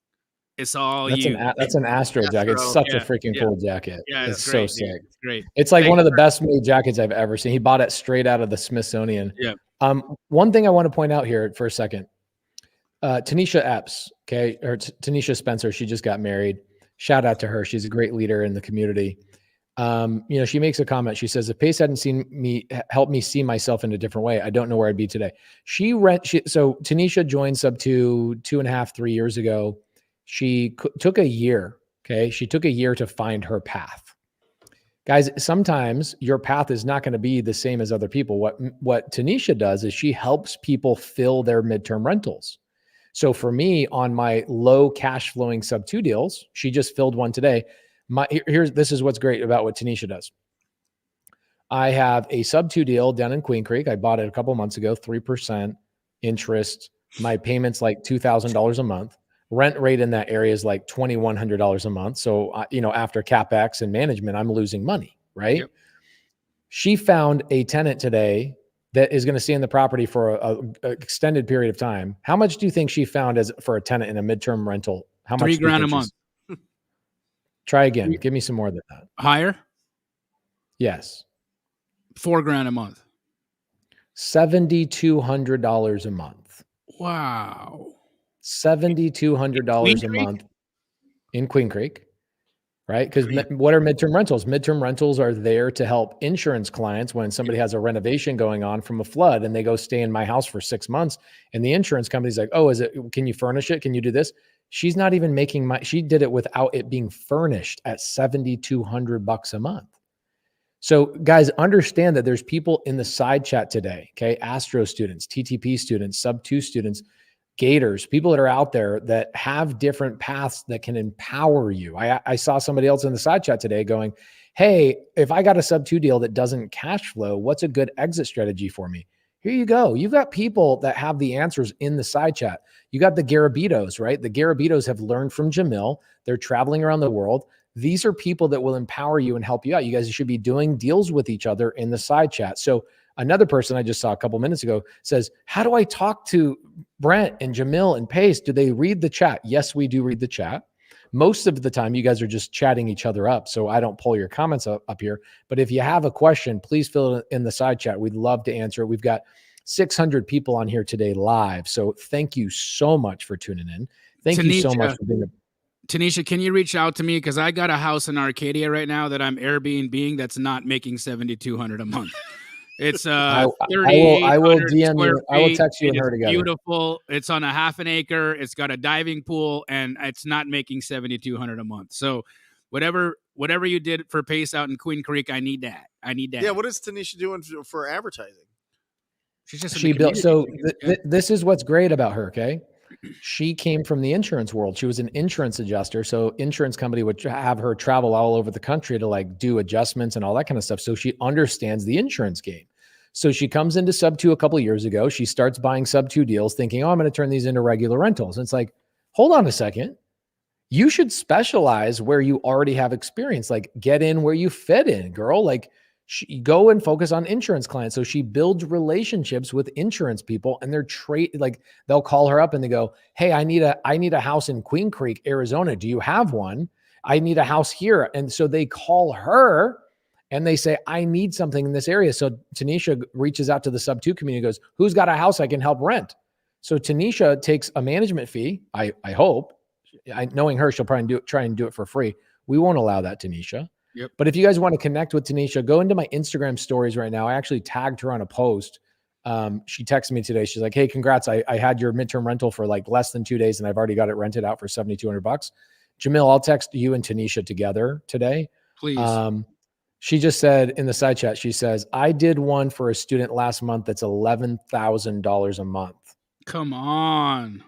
It's all that's you. That's an Astro jacket. It's such a freaking cool jacket. Yeah, it's so sick. It's great. It's like one of the best made jackets I've ever seen. He bought it straight out of the Smithsonian. Yeah. One thing I want to point out here for a second. Tanisha Epps, or Tanisha Spencer, she just got married. Shout out to her. She's a great leader in the community. She makes a comment. She says, if Pace hadn't helped me see myself in a different way, I don't know where I'd be today. So Tanisha joined Subto 2.5, 3 years ago. She took a year. Okay. She took a year to find her path. Guys, sometimes your path is not going to be the same as other people. What Tanisha does is she helps people fill their midterm rentals. So for me, on my low cash flowing Sub2 deals, she just filled one today. This is what's great about what Tanisha does. I have a Sub2 deal down in Queen Creek. I bought it a couple months ago, 3% interest. My payment's like $2,000 a month. Rent rate in that area is like $2,100 a month. So, after CapEx and management, I'm losing money, right? Yep. She found a tenant today that is going to stay in the property for an extended period of time. How much do you think she found for a tenant in a midterm rental? How much? $3,000 a month. Try again. Give me some more than that. Higher? Yes. $4,000 a month. $7,200 a month. Wow. $7,200 a month in Queen Creek, right? Because what are midterm rentals? Midterm rentals are there to help insurance clients when somebody has a renovation going on from a flood and they go stay in my house for 6 months. And the insurance company's like, oh, can you furnish it? Can you do this? She's not even she did it without it being furnished at $7,200 a month. So guys, understand that there's people in the side chat today, okay? Astro students, TTP students, Sub2 students, Gators, people that are out there that have different paths that can empower you. I saw somebody else in the side chat today going, hey, if I got a Sub2 deal that doesn't cash flow, what's a good exit strategy for me? Here you go. You've got people that have the answers in the side chat. You got the Garabitos, right? The Garabitos have learned from Jamil. They're traveling around the world. These are people that will empower you and help you out. You guys should be doing deals with each other in the side chat. So another person I just saw a couple minutes ago says, how do I talk to Brent and Jamil and Pace? Do they read the chat? Yes, we do read the chat. Most of the time, you guys are just chatting each other up, so I don't pull your comments up here. But if you have a question, please fill it in the side chat. We'd love to answer it. We've got 600 people on here today live, so thank you so much for tuning in. Thank you so much for being Tanisha, can you reach out to me? Because I got a house in Arcadia right now that I'm Airbnb-ing that's not making $7,200 a month. It's I will DM you. I will text you and her together. Beautiful. It's on a half an acre. It's got a diving pool, and it's not making $7,200 a month. So, whatever you did for Pace out in Queen Creek, I need that. Yeah. What is Tanisha doing for advertising? She built. So this is what's great about her. Okay. She came from the insurance world. She was an insurance adjuster. So insurance company would have her travel all over the country to like do adjustments and all that kind of stuff. So she understands the insurance game. So she comes into Sub2 a couple of years ago. She starts buying Sub2 deals thinking, oh, I'm going to turn these into regular rentals. And it's like, hold on a second. You should specialize where you already have experience. Like get in where you fit in, girl. Like go and focus on insurance clients. So she builds relationships with insurance people, and they'll call her up and they go, hey, I need a house in Queen Creek, Arizona. Do you have one? I need a house here. And so they call her and they say, I need something in this area. So Tanisha reaches out to the Sub2 community and goes, who's got a house I can help rent? So Tanisha takes a management fee. I hope, knowing her, she'll probably try and do it for free. We won't allow that, Tanisha. Yep. But if you guys want to connect with Tanisha, go into my Instagram stories right now. I actually tagged her on a post. She texted me today. She's like, hey, congrats. I had your midterm rental for like less than 2 days and I've already got it rented out for $7,200. Jamil, I'll text you and Tanisha together today. Please. She just said in the side chat, she says, I did one for a student last month that's $11,000 a month. Come on.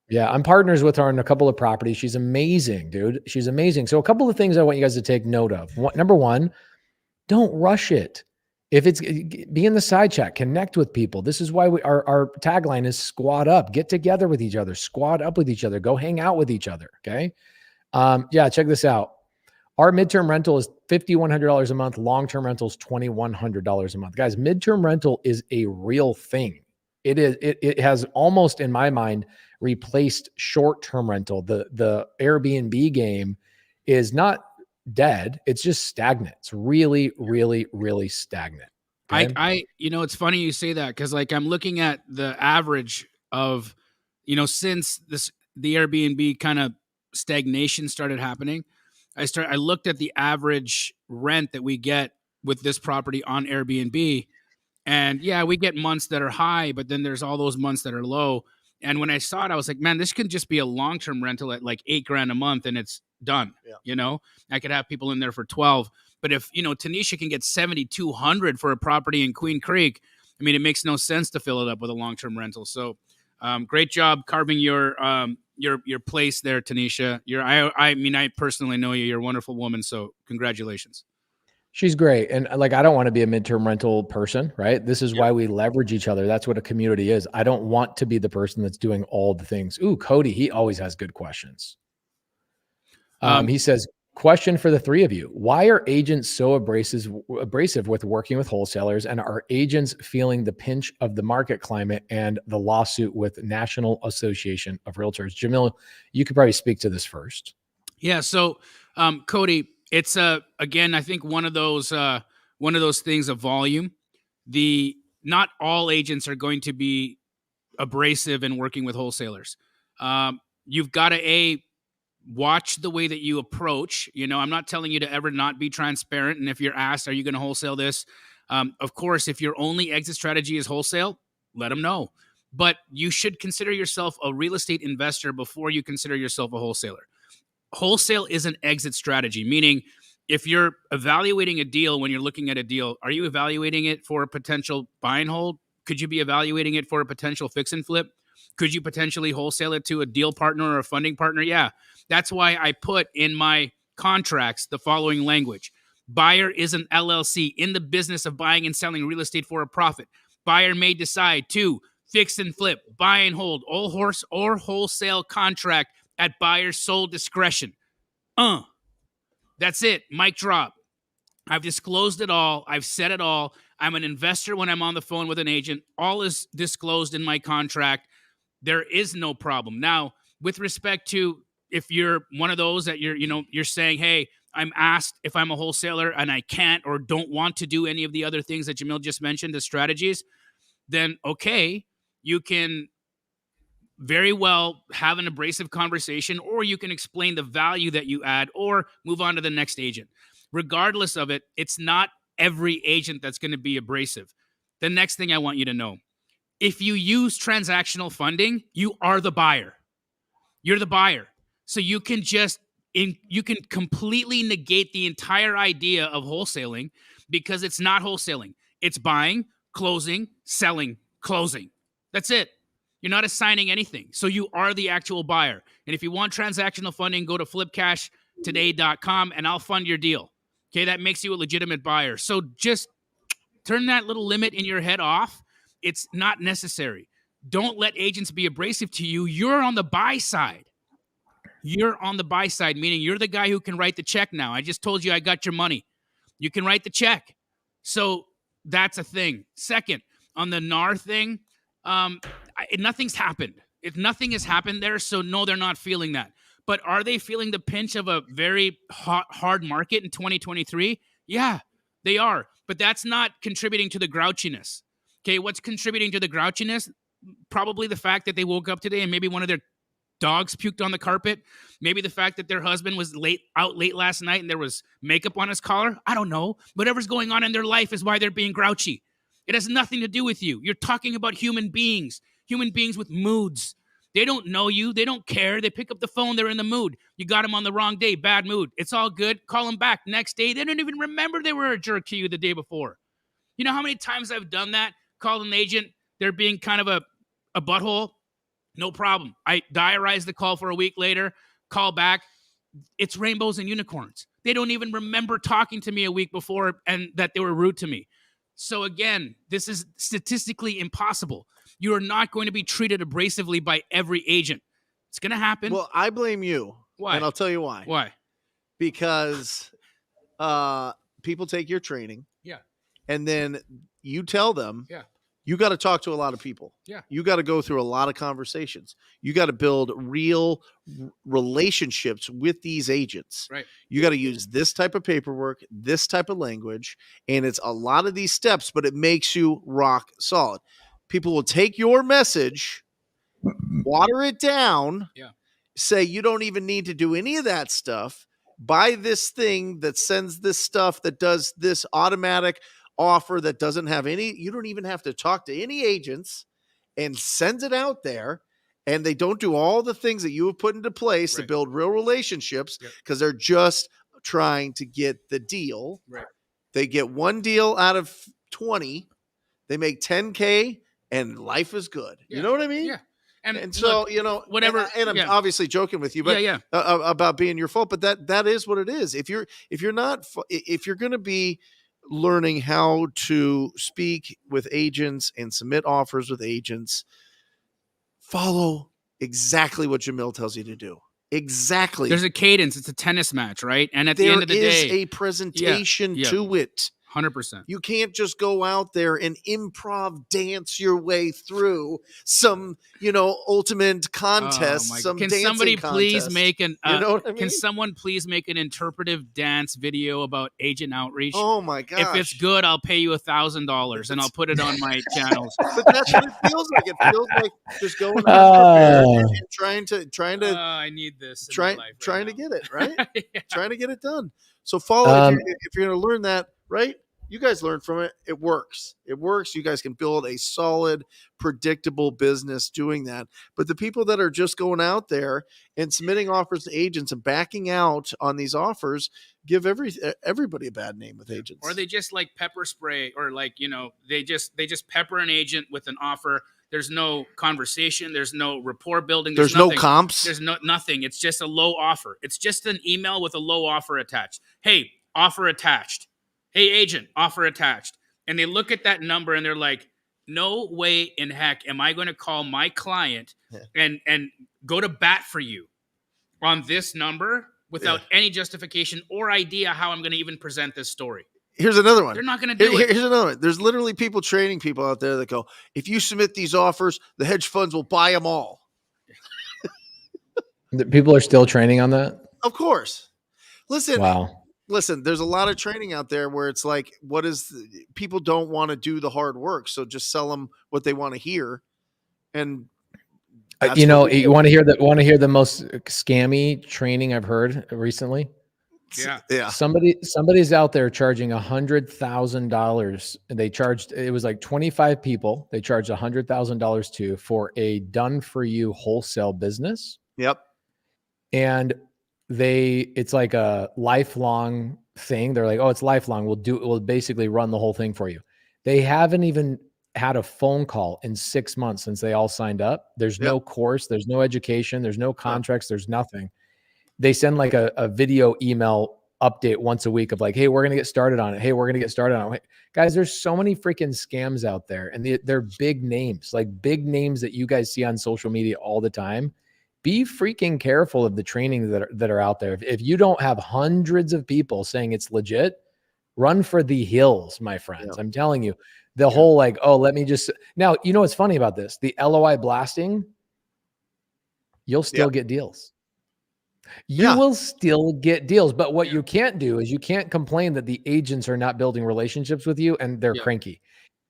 Yeah, I'm partners with her on a couple of properties. She's amazing, dude. She's amazing. So a couple of things I want you guys to take note of. Number one, don't rush it. If it's be in the side chat, connect with people. This is why our tagline is squad up. Get together with each other, squad up with each other, go hang out with each other. Okay. Yeah, check this out. Our midterm rental is $5,100 a month. Long-term rental is $2,100 a month. Guys, midterm rental is a real thing. It is. It has almost, in my mind, replaced short-term rental. The Airbnb game is not dead. It's just stagnant. It's really, really, really stagnant. Okay? It's funny you say that because like I'm looking at the average of, since the Airbnb kind of stagnation started happening, I looked at the average rent that we get with this property on Airbnb, and yeah, we get months that are high, but then there's all those months that are low. And when I saw it, I was like, man, this can just be a long-term rental at like $8,000 a month and it's done. Yeah. I could have people in there for 12. But if, Tanisha can get 7,200 for a property in Queen Creek, I mean, it makes no sense to fill it up with a long-term rental. So great job carving your place there, Tanisha. I personally know you. You're a wonderful woman. So congratulations. She's great. And like, I don't want to be a midterm rental person, right? This is why we leverage each other. That's what a community is. I don't want to be the person that's doing all the things. Ooh, Cody, he always has good questions. He says, question for the three of you. Why are agents so abrasive with working with wholesalers? And are agents feeling the pinch of the market climate and the lawsuit with National Association of Realtors? Jamil, you could probably speak to this first. Yeah. So, Cody, it's again, I think one of those things of volume. Not all agents are going to be abrasive in working with wholesalers. You've got to watch the way that you approach. I'm not telling you to ever not be transparent. And if you're asked, are you going to wholesale this? Of course, if your only exit strategy is wholesale, let them know. But you should consider yourself a real estate investor before you consider yourself a wholesaler. Wholesale is an exit strategy, meaning if you're evaluating a deal, when you're looking at a deal, are you evaluating it for a potential buy and hold? Could you be evaluating it for a potential fix and flip? Could you potentially wholesale it to a deal partner or a funding partner? Yeah. That's why I put in my contracts the following language. Buyer is an LLC in the business of buying and selling real estate for a profit. Buyer may decide to fix and flip, buy and hold, all horse or wholesale contract at buyer's sole discretion. That's it. Mic drop. I've disclosed it all. I've said it all. I'm an investor when I'm on the phone with an agent. All is disclosed in my contract. There is no problem. Now, with respect to if you're one of those that you're saying, hey, I'm asked if I'm a wholesaler and I can't or don't want to do any of the other things that Jamil just mentioned, the strategies, then okay, you can very well have an abrasive conversation, or you can explain the value that you add or move on to the next agent. Regardless of it, it's not every agent that's going to be abrasive. The next thing I want you to know, if you use transactional funding, you are the buyer. You're the buyer. So you can completely negate the entire idea of wholesaling because it's not wholesaling. It's buying, closing, selling, closing. That's it. You're not assigning anything. So you are the actual buyer. And if you want transactional funding, go to flipcashtoday.com and I'll fund your deal. Okay, that makes you a legitimate buyer. So just turn that little limit in your head off. It's not necessary. Don't let agents be abrasive to you. You're on the buy side. You're on the buy side, meaning you're the guy who can write the check now. I just told you I got your money. You can write the check. So that's a thing. Second, on the NAR thing, nothing's happened. If nothing has happened there, so no, they're not feeling that. But are they feeling the pinch of a very hard market in 2023? Yeah, they are. But that's not contributing to the grouchiness. Okay, what's contributing to the grouchiness? Probably the fact that they woke up today and maybe one of their dogs puked on the carpet. Maybe the fact that their husband was out late last night and there was makeup on his collar. I don't know. Whatever's going on in their life is why they're being grouchy. It has nothing to do with you. You're talking about human beings with moods. They don't know you. They don't care. They pick up the phone. They're in the mood. You got them on the wrong day. Bad mood. It's all good. Call them back. Next day, they don't even remember they were a jerk to you the day before. You know how many times I've done that? Called an agent. They're being kind of a butthole. No problem. I diarize the call for a week later. Call back. It's rainbows and unicorns. They don't even remember talking to me a week before and that they were rude to me. So again, this is statistically impossible. You are not going to be treated abrasively by every agent. It's going to happen. Well, I blame you. Why? And I'll tell you why. Why? Because people take your training. Yeah. And then you tell them, yeah, you got to talk to a lot of people. Yeah. You got to go through a lot of conversations. You got to build real relationships with these agents. Right. You got to use this type of paperwork, this type of language, and it's a lot of these steps, but it makes you rock solid. People will take your message, water it down, say you don't even need to do any of that stuff. Buy this thing that sends this stuff, that does this automatic offer that doesn't have any, you don't even have to talk to any agents, and sends it out there. And they don't do all the things that you have put into place to build real relationships, because they're just trying to get the deal. Right. They get one deal out of 20. They make 10K and life is good. Yeah. You know what I mean? Yeah. And so, look, you know, whatever. And I'm obviously joking with you, but about being your fault. But that is what it is. If you're going to be learning how to speak with agents and submit offers with agents, follow exactly what Jamil tells you to do. Exactly. There's a cadence. It's a tennis match, right? And at the end of the day, there is a presentation to it. 100%. You can't just go out there and improv dance your way through some, ultimate contest. Can somebody please make an? You know what I mean? Can someone please make an interpretive dance video about agent outreach? Oh my gosh! If it's good, I'll pay you $1,000 and I'll put it on my channels. But that's what it feels like. It feels like just going and trying to. I need this. Trying right to get it right. Yeah. Trying to get it done. So follow if you're going to learn that. Right? You guys learn from it. It works. It works. You guys can build a solid, predictable business doing that. But the people that are just going out there and submitting offers to agents and backing out on these offers give everybody a bad name with agents. Or they just like pepper spray, or they just pepper an agent with an offer. There's no conversation. There's no rapport building. There's no comps. There's nothing. It's just a low offer. It's just an email with a low offer attached. Hey, offer attached. Hey, agent, offer attached. And they look at that number and they're like, no way in heck am I going to call my client and go to bat for you on this number without any justification or idea how I'm going to even present this story. Here's another one. They're not going to do it. Here's another one. There's literally people training people out there that go, if you submit these offers, the hedge funds will buy them all. People are still training on that? Of course. Listen. Wow. Listen, there's a lot of training out there where it's like, people don't want to do the hard work. So just sell them what they want to hear. And you want to hear the most scammy training I've heard recently. Yeah. Somebody's out there charging $100,000. They charged, it was like 25 people. They charged $100,000 to for a done for you wholesale business. Yep. And it's like a lifelong thing. They're like, oh, it's lifelong. We'll basically run the whole thing for you. They haven't even had a phone call in 6 months since they all signed up. There's no course. There's no education. There's no contracts. There's nothing. They send like a video email update once a week of like, hey, we're going to get started on it. Hey, we're going to get started on it. Guys, there's so many freaking scams out there, and they're big names, like big names that you guys see on social media all the time. Be freaking careful of the training that are out there. If you don't have hundreds of people saying it's legit, run for the hills, my friends. I'm telling you, the whole like, oh, let me just now, you know what's funny about this? The LOI blasting, you'll still get deals. You will still get deals. But what you can't do is you can't complain that the agents are not building relationships with you and they're cranky.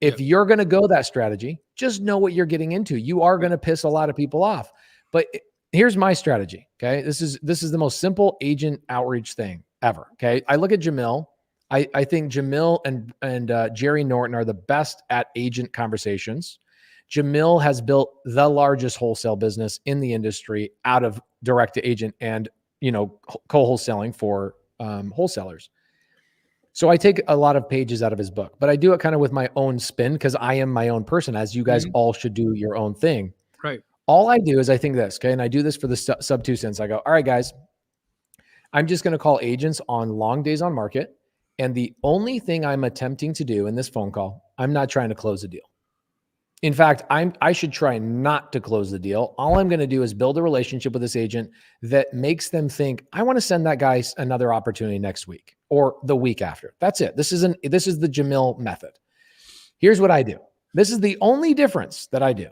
If you're going to go that strategy, just know what you're getting into. You are going to piss a lot of people off. But here's my strategy. Okay. This is the most simple agent outreach thing ever. Okay. I look at Jamil. I think Jamil and Jerry Norton are the best at agent conversations. Jamil has built the largest wholesale business in the industry out of direct to agent and, co-wholesaling for wholesalers. So I take a lot of pages out of his book, but I do it kind of with my own spin because I am my own person, as you guys all should do your own thing. Right. All I do is I think this, okay? And I do this for the sub 2 cents. I go, all right, guys, I'm just going to call agents on long days on market. And the only thing I'm attempting to do in this phone call, I'm not trying to close a deal. In fact, I should try not to close the deal. All I'm going to do is build a relationship with this agent that makes them think, I want to send that guy another opportunity next week or the week after. That's it. This is the Jamil method. Here's what I do. This is the only difference that I do.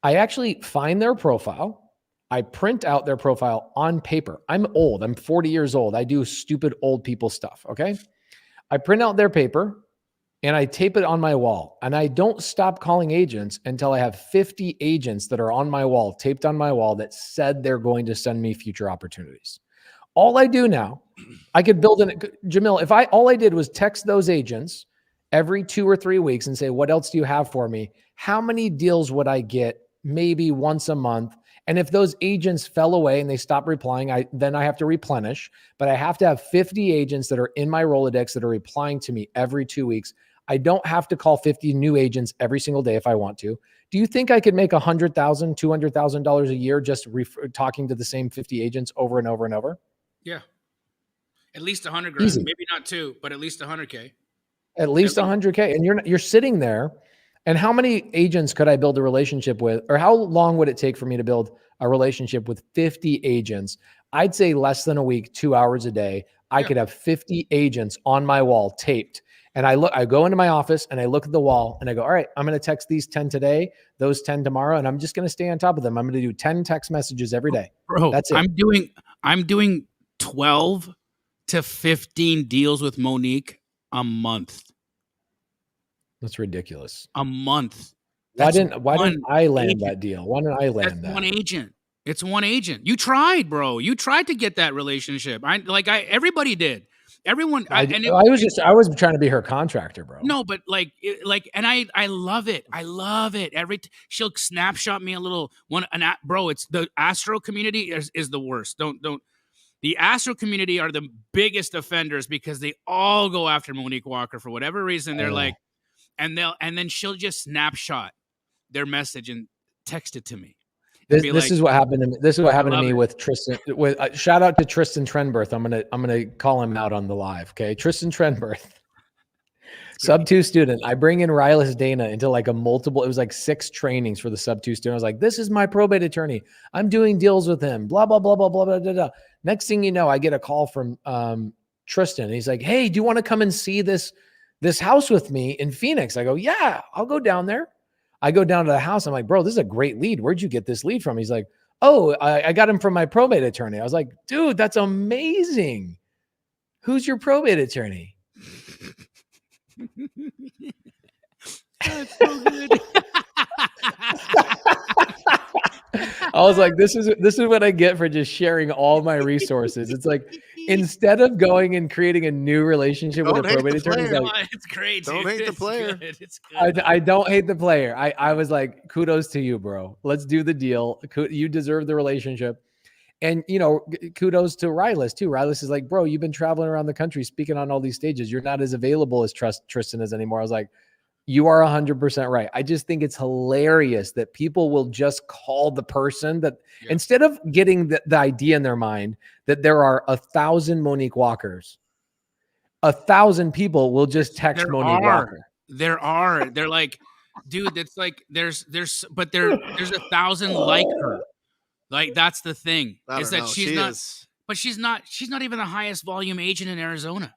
I actually find their profile. I print out their profile on paper. I'm old. I'm 40 years old. I do stupid old people stuff. Okay. I print out their paper and I tape it on my wall. And I don't stop calling agents until I have 50 agents that are on my wall, taped on my wall, that said they're going to send me future opportunities. All I do now, I could build Jamil, if all I did was text those agents every 2 or 3 weeks and say, what else do you have for me? How many deals would I get? Maybe once a month. And if those agents fell away and they stopped replying, then I have to replenish, but I have to have 50 agents that are in my Rolodex that are replying to me every 2 weeks. I don't have to call 50 new agents every single day if I want to. Do you think I could make $100,000, $200,000 a year just talking to the same 50 agents over and over and over? Yeah. At least 100 grand. Easy. Maybe not 2, but at least 100K. At least 100K. And you're sitting there. And how many agents could I build a relationship with? Or how long would it take for me to build a relationship with 50 agents? I'd say less than a week, 2 hours a day. I could have 50 agents on my wall taped. And I go into my office and I look at the wall and I go, all right, I'm going to text these 10 today, those 10 tomorrow. And I'm just going to stay on top of them. I'm going to do 10 text messages every day. Bro, that's it. I'm doing 12 to 15 deals with Monique a month. That's ridiculous. A month. Why didn't I land that deal? Why didn't I land that? One agent. It's one agent. You tried, bro. You tried to get that relationship. Everybody did. Everyone. I was trying to be her contractor, bro. No, but I love it. I love it. She'll snapshot me a little one. Bro, it's the Astro community is the worst. Don't. The Astro community are the biggest offenders because they all go after Monique Walker for whatever reason. They're like. And then she'll just snapshot their message and text it to me. This is what happened to me. This is what happened to me with Tristan. Shout out to Tristan Trenberth. I'm gonna call him out on the live. Okay, Tristan Trenberth, sub 2 student. I bring in Rylas Dana into it was like 6 trainings for the sub 2 student. I was like, this is my probate attorney. I'm doing deals with him. Blah blah blah blah blah blah blah. Next thing you know, I get a call from Tristan. He's like, hey, do you want to come and see this house with me in Phoenix? I go, yeah, I'll go down there. I go down to the house. I'm like, bro, this is a great lead. Where'd you get this lead from? He's like, oh, I got him from my probate attorney. I was like, dude, that's amazing. Who's your probate attorney? That's so good. I was like, this is what I get for just sharing all my resources. It's like, instead of going and creating a new relationship with a probate attorney, it's great. Don't hate the player. It's good. I don't hate the player. I was like, kudos to you, bro. Let's do the deal. You deserve the relationship. And, kudos to Rylas too. Rylas is like, bro, you've been traveling around the country speaking on all these stages. You're not as available as Tristan is anymore. I was like, you are 100% right. I just think it's hilarious that people will just call the person that instead of getting the idea in their mind that there are 1,000 Monique Walkers, 1,000 people will just text Monique Walker. There are. They're like, dude, it's like there's 1,000 like her. Like that's the thing she's not even the highest volume agent in Arizona.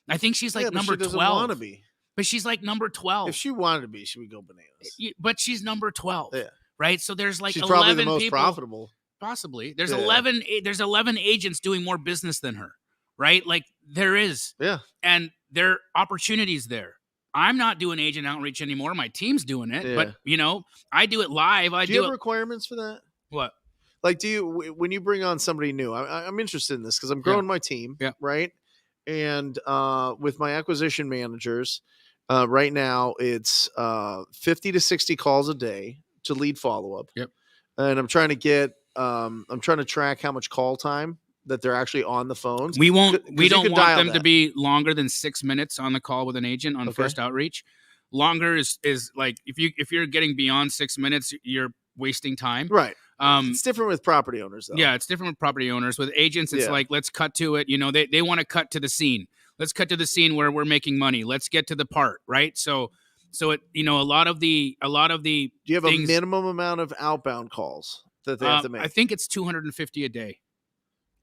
I think she's like number 12. Want to be. But she's like number 12. If she wanted to be, she would go bananas. But she's number 12. Yeah. Right? So there's like she's 11 probably the most people. Profitable. Possibly. There's 11 agents doing more business than her. Right? Like there is. Yeah. And there are opportunities there. I'm not doing agent outreach anymore. My team's doing it. Yeah. But, I do it live. Do you have requirements for that? What? Like, when you bring on somebody new, I'm interested in this because I'm growing my team, Yeah. right? And with my acquisition managers, right now it's 50 to 60 calls a day to lead follow up. Yep. And I'm trying to track how much call time that they're actually on the phones. We Because don't you can want dial them to that. be longer than 6 minutes on the call with an agent on Okay. first outreach. Longer is like if you're getting beyond 6 minutes, you're wasting time. Right. It's different with property owners, though. Yeah, it's different with property owners. With agents, it's Yeah. like, let's cut to it. They want to cut to the scene. Let's cut to the scene where we're making money. Let's get to the part, right? So it, a lot of the Do you have things, a minimum amount of outbound calls that they have to make? I think it's 250 a day.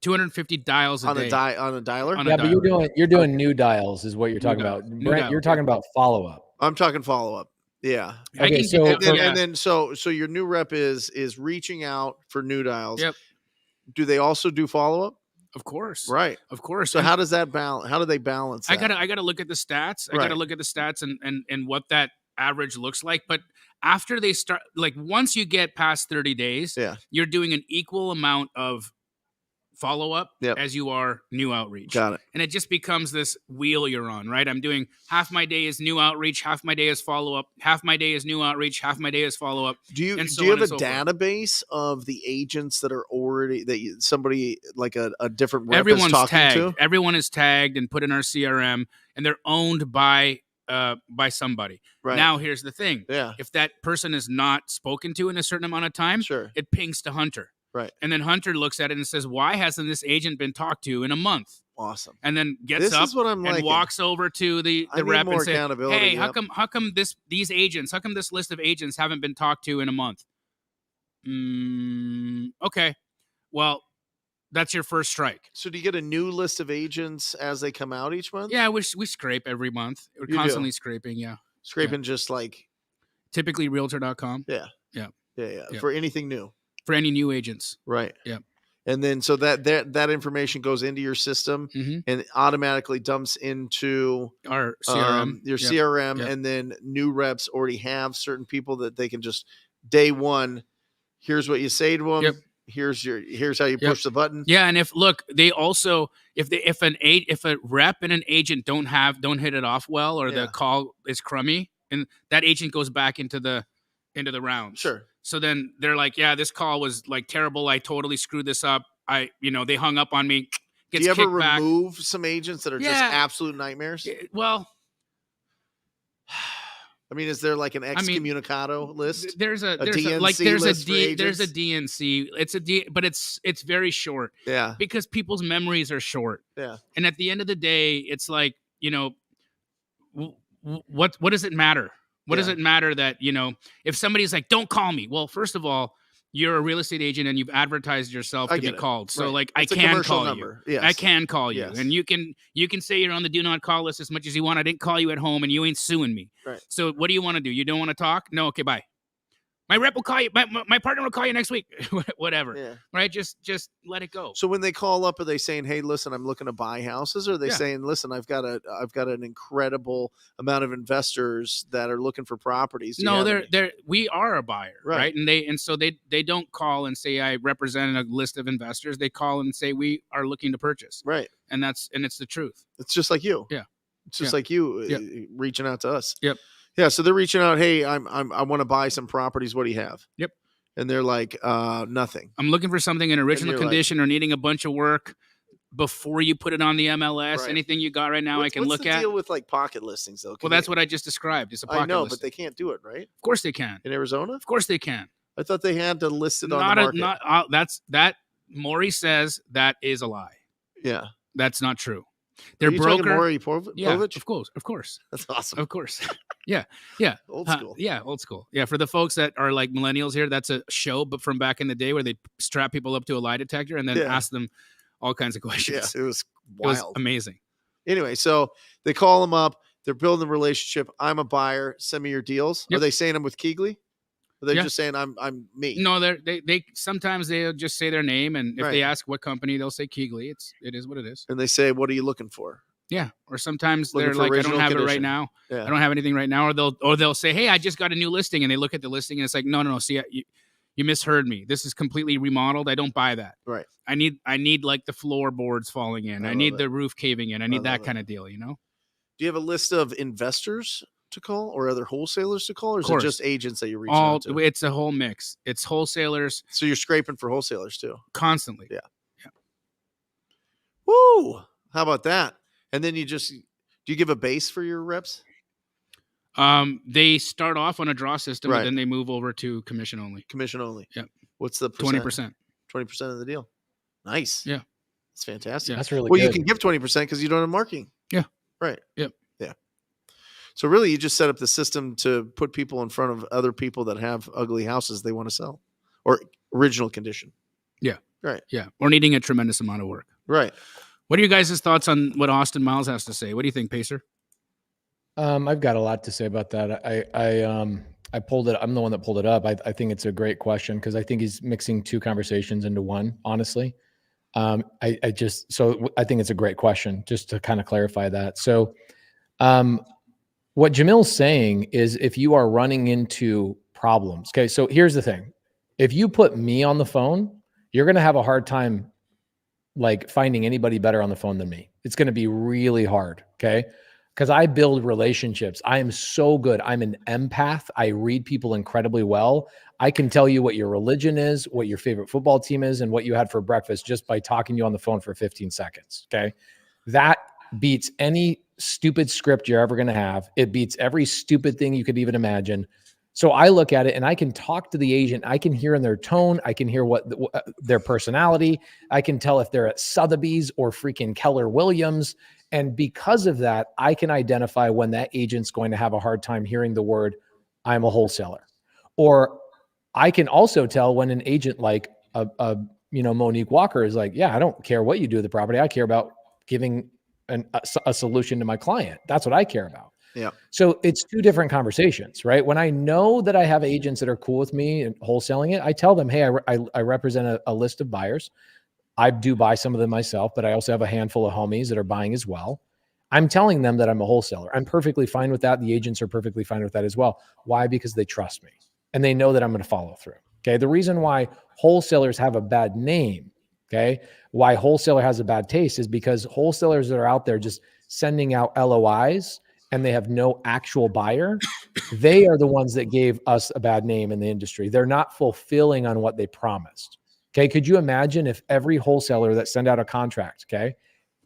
250 dials a on day. On a dialer? On a Yeah, but dialer. you're doing new dials is what you're talking dial. about. New Brent, dial. you're talking about follow up. I'm talking follow up. Yeah. I Okay, can so- get- And yeah. then so your new rep is reaching out for new dials. Yep. Do they also do follow up? Of course. Right. Of course. So And how does that balance? How do they balance that? I gotta look at the stats. I Right. gotta look at the stats and what that average looks like. But after they start, like once you get past 30 days, Yeah. you're doing an equal amount of follow up Yep. as you are new outreach. Got it. And it just becomes this wheel you're on, right? I'm doing half my day is new outreach, half my day is follow up, half my day is new outreach, half my day is follow up. Do you and so do you on have a and so forth. database of the agents that are already somebody like a different rep is Everyone's talking tagged. to? Everyone is tagged and put in our CRM, and they're owned by somebody. Right. Now, here's the thing: Yeah. if that person is not spoken to in a certain amount of time, Sure. it pings to Hunter. Right. And then Hunter looks at it and says, "Why hasn't this agent been talked to in a month?" Awesome. And then gets This up is what I'm and liking. walks over to the I need rep more and says, accountability, "Hey, yep. how come this list of agents haven't been talked to in a month?" Okay, well, that's your first strike. So do you get a new list of agents as they come out each month? Yeah, we scrape every month. We're You do? constantly scraping. Yeah, Scraping just like typically Realtor.com yeah. Yeah. For anything new. for any new agents. Right. Yep. And then so that information goes into your system Mm-hmm. and automatically dumps into Our CRM. your Yep. CRM, Yep. and then new reps already have certain people that they can just day one. Here's what you say to them. Yep. Here's how you Yep. push the button. Yeah, and if a rep and an agent don't hit it off well, or Yeah. the call is crummy, and that agent goes back into the rounds. Sure. So then they're like, "Yeah, this call was like terrible. I totally screwed this up. They hung up on me." Do Gets you ever kicked back. remove some agents that are just Yeah. absolute nightmares? Well, I mean, is there like an mean, excommunicado list? there's a DNC list for there's a agents? DNC. It's a D, but it's very short Yeah. because people's memories are short. Yeah. And at the end of the day, it's like, what does it matter? What does Yeah. it matter that, if somebody's like, "Don't call me." Well, first of all, you're a real estate agent and you've advertised yourself I to be get it. called. So Right. like, It's a I can commercial call number. you. Yes. I can call you. Yes. And you can say you're on the do not call list as much as you want. I didn't call you at home and you ain't suing me. Right. So what do you want to do? You don't want to talk? No. Okay, bye. My rep will call you. My partner will call you next week. Whatever. Yeah. Right? Just let it go. So when they call up, are they saying, "Hey, listen, I'm looking to buy houses"? Or are they Yeah. saying, "Listen, I've got an incredible amount of investors that are looking for properties"? Do you No, have any? we are a buyer, Right. right? And so they don't call and say I represent a list of investors. They call and say we are looking to purchase, Right. and it's the truth. It's just like you. Yeah. It's just Yeah. like you Yep. reaching out to us. Yep. Yeah. So they're reaching out. "Hey, I want to buy some properties. What do you have?" Yep. And they're like, "Nothing." I'm looking for something in original you're like- condition or needing a bunch of work before you put it on the MLS. Right. Anything you got right now, I can What's look the at. deal with like pocket listings though? Well, that's what I just described. It's a pocket I know, listing. but they can't do it, right? Of course they can. In Arizona, Of course they can. I thought they had to list it on the market. That Morby says that is a lie. Yeah. That's not true. Are Their you talking broker. Morby Povich? Yeah, of course. That's awesome. Of course. Yeah. Old school. Yeah, old school. Yeah, for the folks that are like millennials here, that's a show, but from back in the day where they strap people up to a lie detector and then Yeah. ask them all kinds of Yeah, questions. it was It was wild. amazing. Anyway, so they call them up. They're building a relationship. "I'm a buyer. Send me your deals." Are Yep. they saying them with Keegley? Are they Yeah. just saying I'm me? No, they sometimes they'll just say their name, and if Right. they ask what company, they'll say Keegley. It is what it is. And they say, "What are you looking for?" Yeah. Or sometimes Looking they're for like, "I original don't have it condition. right now. Yeah. I don't have anything right now." Or they'll say, "Hey, I just got a new listing," and they look at the listing and it's like, no. See, You misheard me. This is completely remodeled. I don't buy that. Right. I need like the floorboards falling in. I I love need it. the roof caving in. I need love that it. kind of deal, you know? Do you have a list of investors to call or other wholesalers to call, or is it course. just agents that you're reaching out to? It's a whole mix. It's wholesalers So you're scraping for wholesalers too. constantly. Yeah. Woo! How about that? And then do you give a base for your reps? They start off on a draw system, Right. but then they move over to commission only. Commission only. Yep. What's the 20%. 20% of the deal. Nice. Yeah. That's fantastic. Yeah. That's really Well, good. you can give 20% because you don't have marketing. Yeah. Right. Yep. Yeah. So really, you just set up the system to put people in front of other people that have ugly houses they want to sell or original condition. Yeah. Right. Yeah. Or needing a tremendous amount of work. Right. What are you guys' thoughts on what Austin Miles has to say? What do you think, Pacer? I've got a lot to say about that. I pulled it. I'm the one that pulled it up. I think it's a great question because I think he's mixing two conversations into one, honestly. I think it's a great question just to kind of clarify that. So, what Jamil's saying is if you are running into problems, okay, so here's the thing. If you put me on the phone, you're going to have a hard time like finding anybody better on the phone than me. It's going to be really hard. Okay. Because I build relationships. I am so good. I'm an empath. I read people incredibly well. I can tell you what your religion is, what your favorite football team is, and what you had for breakfast just by talking to you on the phone for 15 seconds. Okay. That beats any stupid script you're ever going to have. It beats every stupid thing you could even imagine. So I look at it and I can talk to the agent. I can hear in their tone. I can hear their personality. I can tell if they're at Sotheby's or freaking Keller Williams. And because of that, I can identify when that agent's going to have a hard time hearing the word, I'm a wholesaler. Or I can also tell when an agent like Monique Walker is like, yeah, I don't care what you do with the property. I care about giving a solution to my client. That's what I care about. Yeah. So it's two different conversations, right? When I know that I have agents that are cool with me and wholesaling it, I tell them, hey, I represent a list of buyers. I do buy some of them myself, but I also have a handful of homies that are buying as well. I'm telling them that I'm a wholesaler. I'm perfectly fine with that. The agents are perfectly fine with that as well. Why? Because they trust me and they know that I'm going to follow through. Okay. The reason why wholesalers have a bad name, okay, why wholesaler has a bad taste is because wholesalers that are out there just sending out LOIs and they have no actual buyer, they are the ones that gave us a bad name in the industry. They're not fulfilling on what they promised. Okay. Could you imagine if every wholesaler that sent out a contract, okay,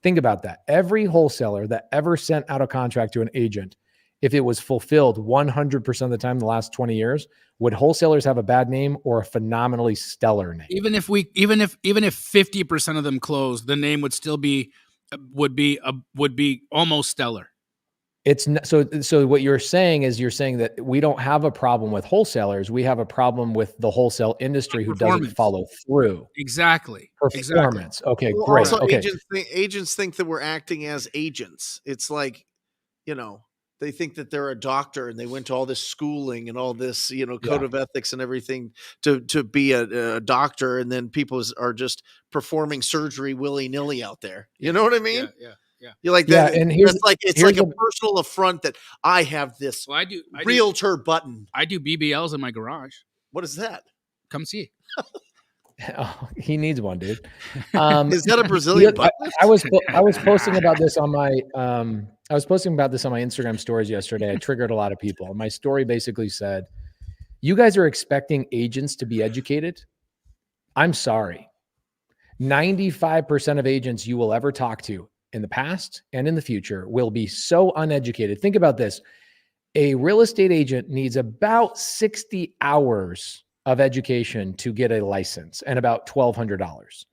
think about that. Every wholesaler that ever sent out a contract to an agent, if it was fulfilled 100% of the time in the last 20 years, would wholesalers have a bad name or a phenomenally stellar name? Even if 50% of them closed, the name would still be almost stellar. It's so what you're saying is you're saying that we don't have a problem with wholesalers. We have a problem with the wholesale industry who doesn't follow through. Exactly. Performance. Exactly. Okay, Well, great. also, Okay. agents think that we're acting as agents. It's like, they think that they're a doctor and they went to all this schooling and all this, code of ethics and everything to be a doctor. And then people are just performing surgery willy-nilly out there. You know what I mean? Yeah. You're like Yeah, that. and It's like a the- personal affront that I have this Well, I do realtor button. I do BBLs in my garage. What is that? Come see. Oh, he needs one, dude. Is that a Brazilian button? I was posting about this on my Instagram stories yesterday. I triggered a lot of people. My story basically said, "You guys are expecting agents to be educated? I'm sorry. 95% of agents you will ever talk to in the past and in the future will be so uneducated." Think about this. A real estate agent needs about 60 hours of education to get a license and about $1,200.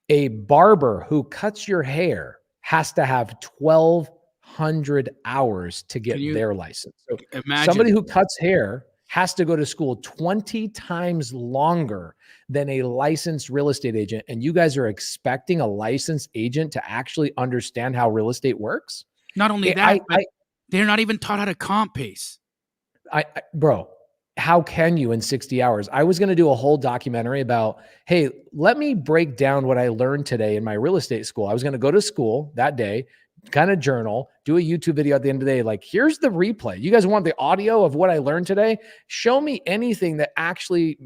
A barber who cuts your hair has to have 1,200 hours to get their license. So somebody who cuts hair has to go to school 20 times longer than a licensed real estate agent. And you guys are expecting a licensed agent to actually understand how real estate works? Not only that, but they're not even taught how to comp pace. Bro, how can you in 60 hours? I was going to do a whole documentary about, hey, let me break down what I learned today in my real estate school. I was going to go to school that day, kind of journal, do a YouTube video at the end of the day. Like, here's the replay. You guys want the audio of what I learned today? Show me anything that actually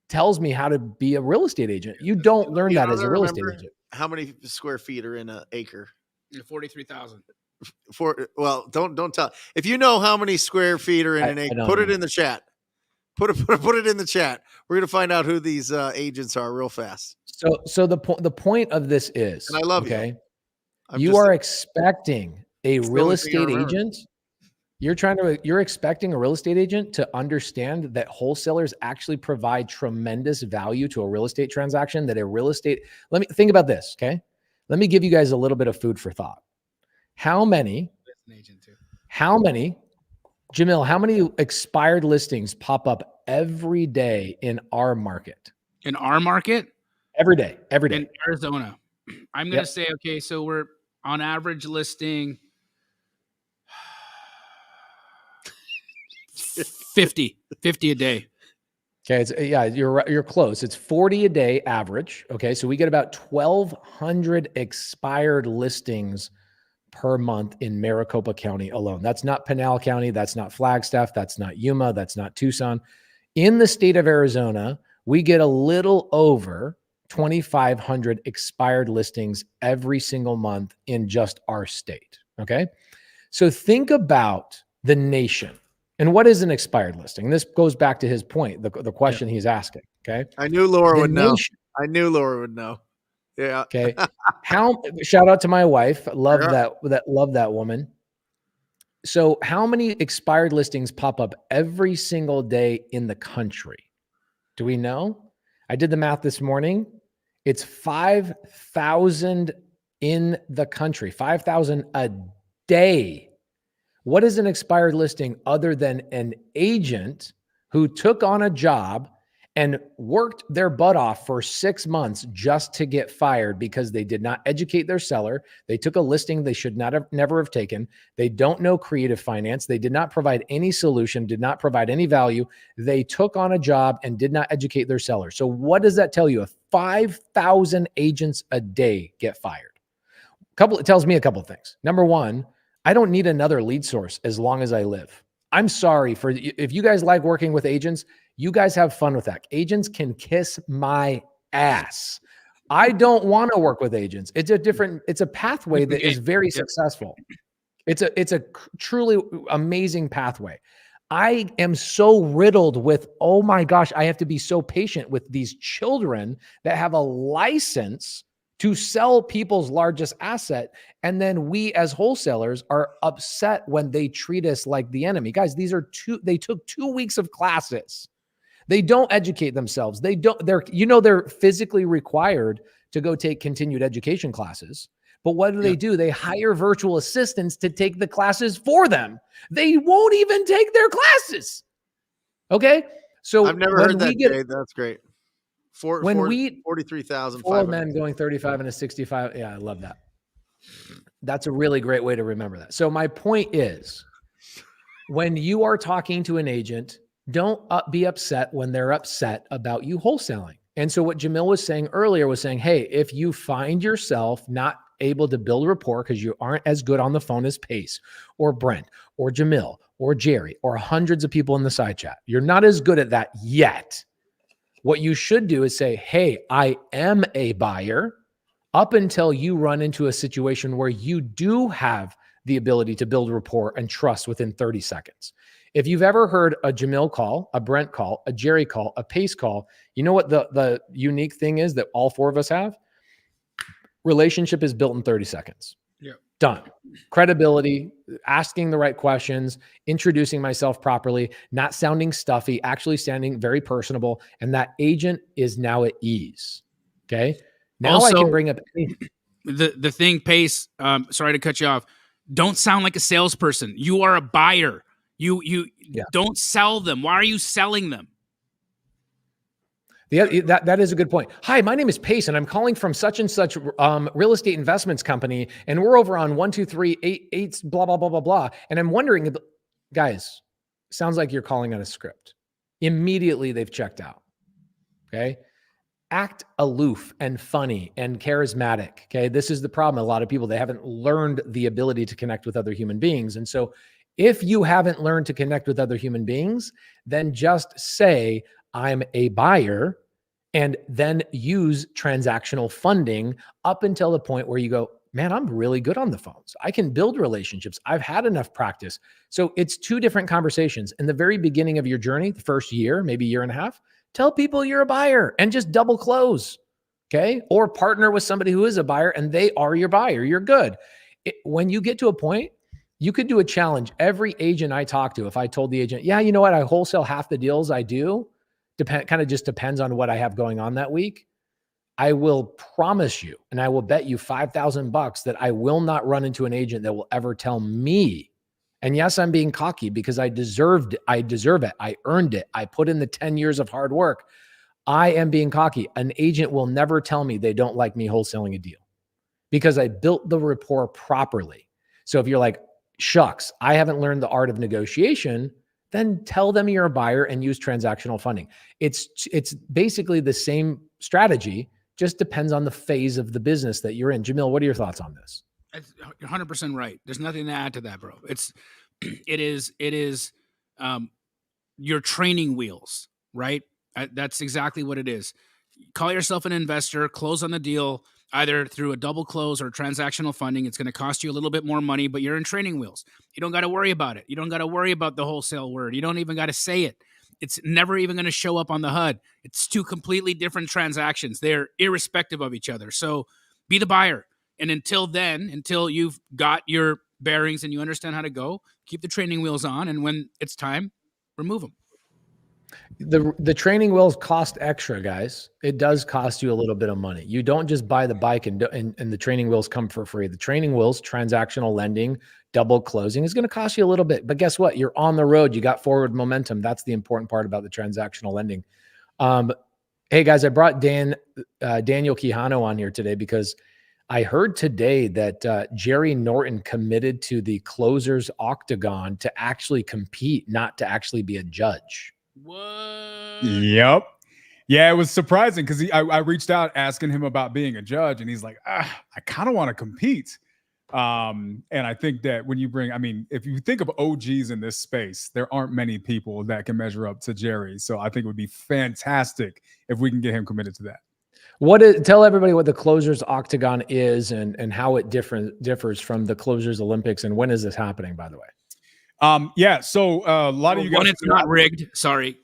tells me how to be a real estate agent. You don't learn that as a real estate agent. How many square feet are in an acre? 43,000. Well, don't tell. If you know how many square feet are in an acre, put it in the chat. Put it in the chat. We're gonna find out who these agents are real fast. So the point of this is, and I love okay, you. You are expecting a real estate agent. You're expecting a real estate agent to understand that wholesalers actually provide tremendous value to a real estate transaction. Let me think about this. Okay. Let me give you guys a little bit of food for thought. How many, Jamil, how many expired listings pop up every day in our market? In our market? Every day. In Arizona. I'm going to say, okay, so we're on average listing 50 a day. Okay. You're close. It's 40 a day average. Okay. So we get about 1,200 expired listings per month in Maricopa County alone. That's not Pinal County. That's not Flagstaff. That's not Yuma. That's not Tucson. In the state of Arizona, we get a little over 2,500 expired listings every single month in just our state. Okay. So think about the nation. And what is an expired listing? And this goes back to his point, the question he's asking. Okay. I knew Laura would know. I knew Laura would know. Yeah. Okay. Shout out to my wife. Love that woman. So how many expired listings pop up every single day in the country? Do we know? I did the math this morning. It's 5,000 in the country, 5,000 a day. What is an expired listing other than an agent who took on a job and worked their butt off for 6 months just to get fired because they did not educate their seller? They took a listing they should never have taken. They don't know creative finance. They did not provide any solution, did not provide any value. They took on a job and did not educate their seller. So what does that tell you? If 5,000 agents a day get fired, it tells me a couple of things. Number one, I don't need another lead source as long as I live. I'm sorry if you guys like working with agents, you guys have fun with that. Agents can kiss my ass. I don't want to work with agents. It's a pathway that is very successful. It's a truly amazing pathway. I am so riddled with, oh my gosh, I have to be so patient with these children that have a license to sell people's largest asset. And then we as wholesalers are upset when they treat us like the enemy. Guys, they took 2 weeks of classes. They don't educate themselves. They're physically required to go take continued education classes. But what do? They hire virtual assistants to take the classes for them. They won't even take their classes. Okay. So I've never heard that, Jay. That's great. 43,000. 4 men going 35 and a 65. Yeah, I love that. That's a really great way to remember that. So my point is, when you are talking to an agent, don't be upset when they're upset about you wholesaling. And so what Jamil was saying earlier was saying, hey, if you find yourself not able to build rapport because you aren't as good on the phone as Pace or Brent or Jamil or Jerry or hundreds of people in the side chat, you're not as good at that yet. What you should do is say, hey, I am a buyer, up until you run into a situation where you do have the ability to build rapport and trust within 30 seconds. If you've ever heard a Jamil call, a Brent call, a Jerry call, a Pace call, you know what the unique thing is that all four of us have? Relationship is built in 30 seconds. Yeah. Done. Credibility, asking the right questions, introducing myself properly, not sounding stuffy, actually sounding very personable. And that agent is now at ease. Okay. Now also, I can bring up the thing, Pace. Sorry to cut you off. Don't sound like a salesperson. You are a buyer. You don't sell them. Why are you selling them? That is a good point. Hi, my name is Pace, and I'm calling from such and such real estate investments company, and we're over on 12388 blah blah blah blah blah. And I'm wondering, guys, sounds like you're calling on a script. Immediately they've checked out. Okay, act aloof and funny and charismatic. Okay. This is the problem. A lot of people, they haven't learned the ability to connect with other human beings. And so if you haven't learned to connect with other human beings, then just say, I'm a buyer, and then use transactional funding up until the point where you go, man, I'm really good on the phones. I can build relationships. I've had enough practice. So it's two different conversations. In the very beginning of your journey, the first year, maybe year and a half, tell people you're a buyer and just double close. Okay. Or partner with somebody who is a buyer and they are your buyer. You're good. When you get to a point, you could do a challenge. Every agent I talk to, if I told the agent, yeah, you know what, I wholesale half the deals I do, kind of just depends on what I have going on that week. I will promise you, and I will bet you $5,000 that I will not run into an agent that will ever tell me. And yes, I'm being cocky because I deserve it. I earned it. I put in the 10 years of hard work. I am being cocky. An agent will never tell me they don't like me wholesaling a deal because I built the rapport properly. So if you're like, shucks, I haven't learned the art of negotiation, then tell them you're a buyer and use transactional funding. It's basically the same strategy, just depends on the phase of the business that you're in. Jamil, what are your thoughts on this? You're 100% right. There's nothing to add to that, bro. It is your training wheels, right? That's exactly what it is. Call yourself an investor, close on the deal, either through a double close or transactional funding. It's going to cost you a little bit more money, but you're in training wheels. You don't got to worry about it. You don't got to worry about the wholesale word. You don't even got to say it. It's never even going to show up on the HUD. It's two completely different transactions. They're irrespective of each other. So be the buyer. And until then, until you've got your bearings and you understand how to go, keep the training wheels on. And when it's time, remove them. The training wheels cost extra, guys. It does cost you a little bit of money. You don't just buy the bike and the training wheels come for free. The training wheels, transactional lending, double closing is going to cost you a little bit. But guess what? You're on the road. You got forward momentum. That's the important part about the transactional lending. Hey, guys, I brought Daniel Quijano on here today because I heard today that Jerry Norton committed to the Closers Octagon to actually compete, not to actually be a judge. What? Yep. Yeah, it was surprising because I reached out asking him about being a judge, and he's like, I kind of want to compete. And I think that when you if you think of OGs in this space, there aren't many people that can measure up to Jerry. So I think it would be fantastic if we can get him committed to that. Tell everybody what the Closers Octagon is and how it differs from the Closers Olympics, and when is this happening, by the way? Yeah, so a lot of you guys. It's not rigged. Sorry.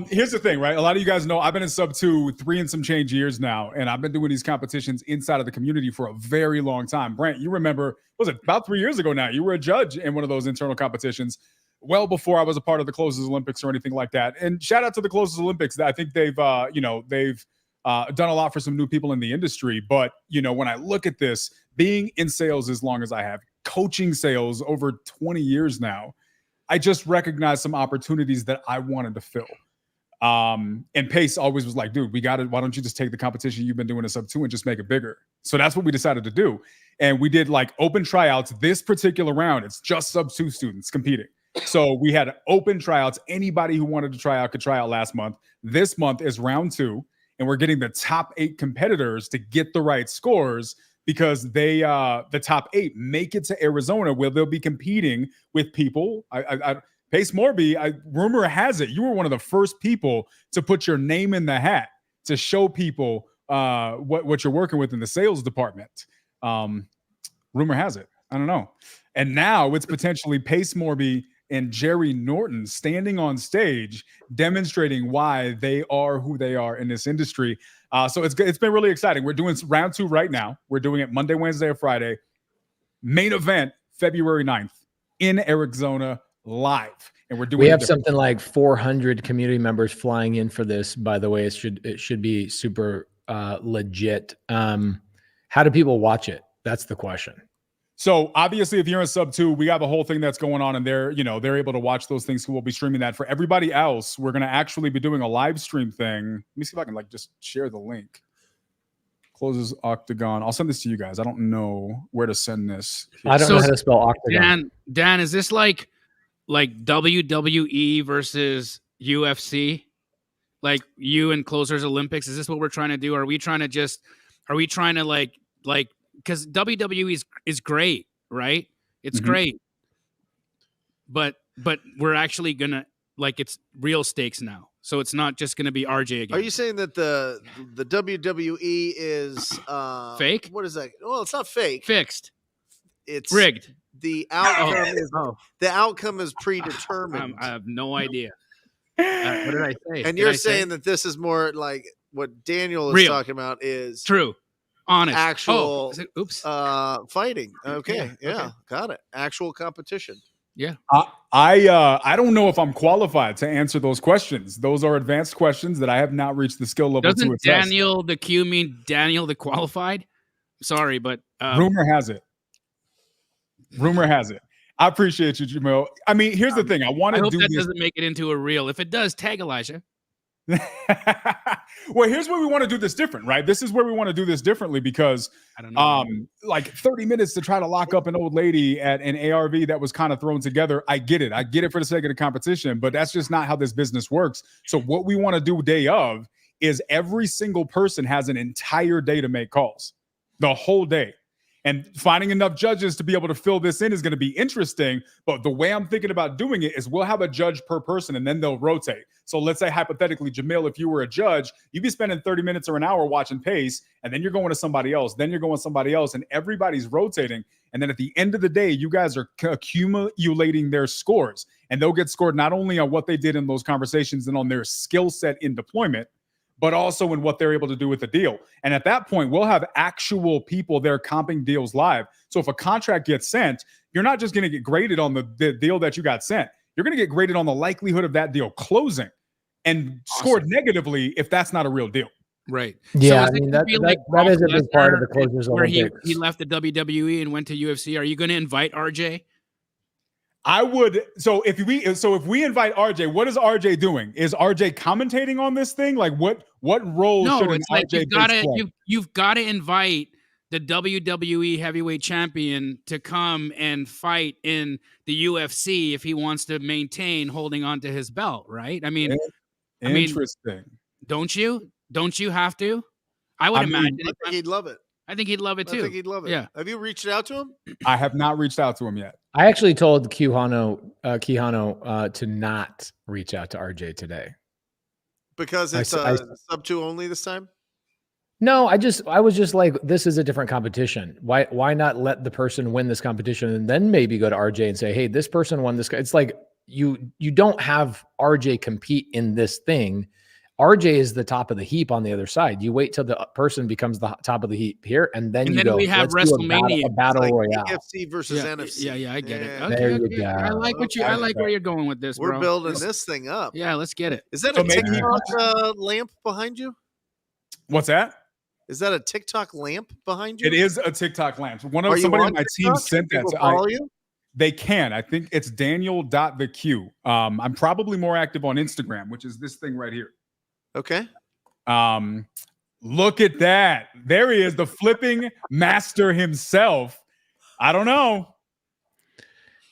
Here's the thing, right? A lot of you guys know I've been in sub 2 3 and some change years now, and I've been doing these competitions inside of the community for a very long time. Brent, you remember, was it about 3 years ago now? You were a judge in one of those internal competitions well before I was a part of the Closers Olympics or anything like that. And shout out to the Closers Olympics. I think they've done a lot for some new people in the industry. But, when I look at this, being in sales as long as I have, coaching sales over 20 years now, I just recognized some opportunities that I wanted to fill. And Pace always was like, dude, we got it. Why don't you just take the competition you've been doing in sub 2 and just make it bigger? So that's what we decided to do. And we did like open tryouts. This particular round, it's just sub 2 students competing. So we had open tryouts. Anybody who wanted to try out could try out last month. This month is round 2. And we're getting the top 8 competitors to get the right scores because the top 8 make it to Arizona where they'll be competing with people. Pace Morby, rumor has it, you were one of the first people to put your name in the hat to show people what you're working with in the sales department. Rumor has it. I don't know. And now it's potentially Pace Morby and Jerry Norton standing on stage demonstrating why they are who they are in this industry. So it's been really exciting. We're doing round 2 right now. We're doing it Monday, Wednesday, or Friday. Main event, February 9th in Arizona live. And we have something like 400 community members flying in for this, by the way. It should be super legit. How do people watch it? That's the question. So obviously, if you're in sub 2, we got the whole thing that's going on, and they're able to watch those things. Who will be streaming that. For everybody else, we're going to actually be doing a live stream thing. Let me see if I can just share the link. Closes Octagon. I'll send this to you guys. I don't know where to send this. I don't know how to spell Octagon. Dan, is this like WWE versus UFC? Like you and Closers Olympics? Is this what we're trying to do? Are we trying to like because WWE is great, right? It's Mhm. great. But we're actually gonna it's real stakes now. So it's not just gonna be RJ again. Are you saying that the WWE is Fake? What is that? Well, it's not fake. Fixed? It's Rigged? The outcome is Oh, the outcome is predetermined. I have no idea. What did I say? And Did you're I say? saying that this is more like what Daniel is Real. talking about is True, honest, actual is it, oops. fighting. Okay, Yeah, okay. got it. Actual competition. Yeah. I don't know if I'm qualified to answer those questions. Those are advanced questions that I have not reached the skill level to Doesn't assess. Daniel the Q mean Daniel the qualified? Sorry, but Rumor has it. Rumor has it. I appreciate you, Jamil. I mean, here's the thing. I want I to hope do that this. doesn't make it into a reel. If it does, tag Elijah. Well, here's where we want to do this different, right? This is where we want to do this differently because I don't know. like 30 minutes to try to lock up an old lady at an ARV that was kind of thrown together. I get it. I get it for the sake of the competition, but that's just not how this business works. So what we want to do day of is every single person has an entire day to make calls, the whole day. And finding enough judges to be able to fill this in is going to be interesting. But the way I'm thinking about doing it is we'll have a judge per person and then they'll rotate. So let's say hypothetically, Jamil, if you were a judge, you'd be spending 30 minutes or an hour watching pace, and then you're going to somebody else, then you're going to somebody else, and everybody's rotating. And then at the end of the day, you guys are accumulating their scores. And they'll get scored not only on what they did in those conversations and on their skill set in deployment, but also in what they're able to do with the deal. And at that point, we'll have actual people there comping deals live. So if a contract gets sent, you're not just going to get graded on the deal that you got sent. You're going to get graded on the likelihood of that deal closing and scored negatively if that's not a real deal. Right. Yeah, is I it mean, gonna be like that is a Brock big part of Lesnar, the Closers where Olympics. he left the WWE and went to UFC. Are you going to invite RJ? I would. So if we invite RJ, what is RJ doing? Is RJ commentating on this thing? Like what role should No, an it's like RJ play? you've got to invite the WWE heavyweight champion to come and fight in the UFC if he wants to maintain holding on to his belt, right? I mean, Interesting. don't you have to? I would imagine. I think he'd love it. I think he'd love it too. I think he'd love it. Yeah. Have you reached out to him? I have not reached out to him yet. I actually told Quijano to not reach out to RJ today. Because it's sub 2 only this time? No, I was just like, this is a different competition. Why not let the person win this competition and then maybe go to RJ and say, hey, this person won this. It's like you don't have RJ compete in this thing. RJ is the top of the heap on the other side. You wait till the person becomes the top of the heap here, and then you go. We have WrestleMania, a battle like royale. AFC versus NFC. Yeah, I get it. Yeah. Okay, There you go. I like what you. I like where you're going with this, We're bro. building this thing up. Yeah, let's get it. Is that So a maybe- TikTok lamp behind you? What's that? Is that a TikTok lamp behind you? It is a TikTok lamp. Are you Somebody on on my TikTok? team sent that People to follow you? They can. I think it's Daniel.theq. I'm probably more active on Instagram, which is this thing right here. Okay. Look at that. There he is, the flipping master himself. I don't know.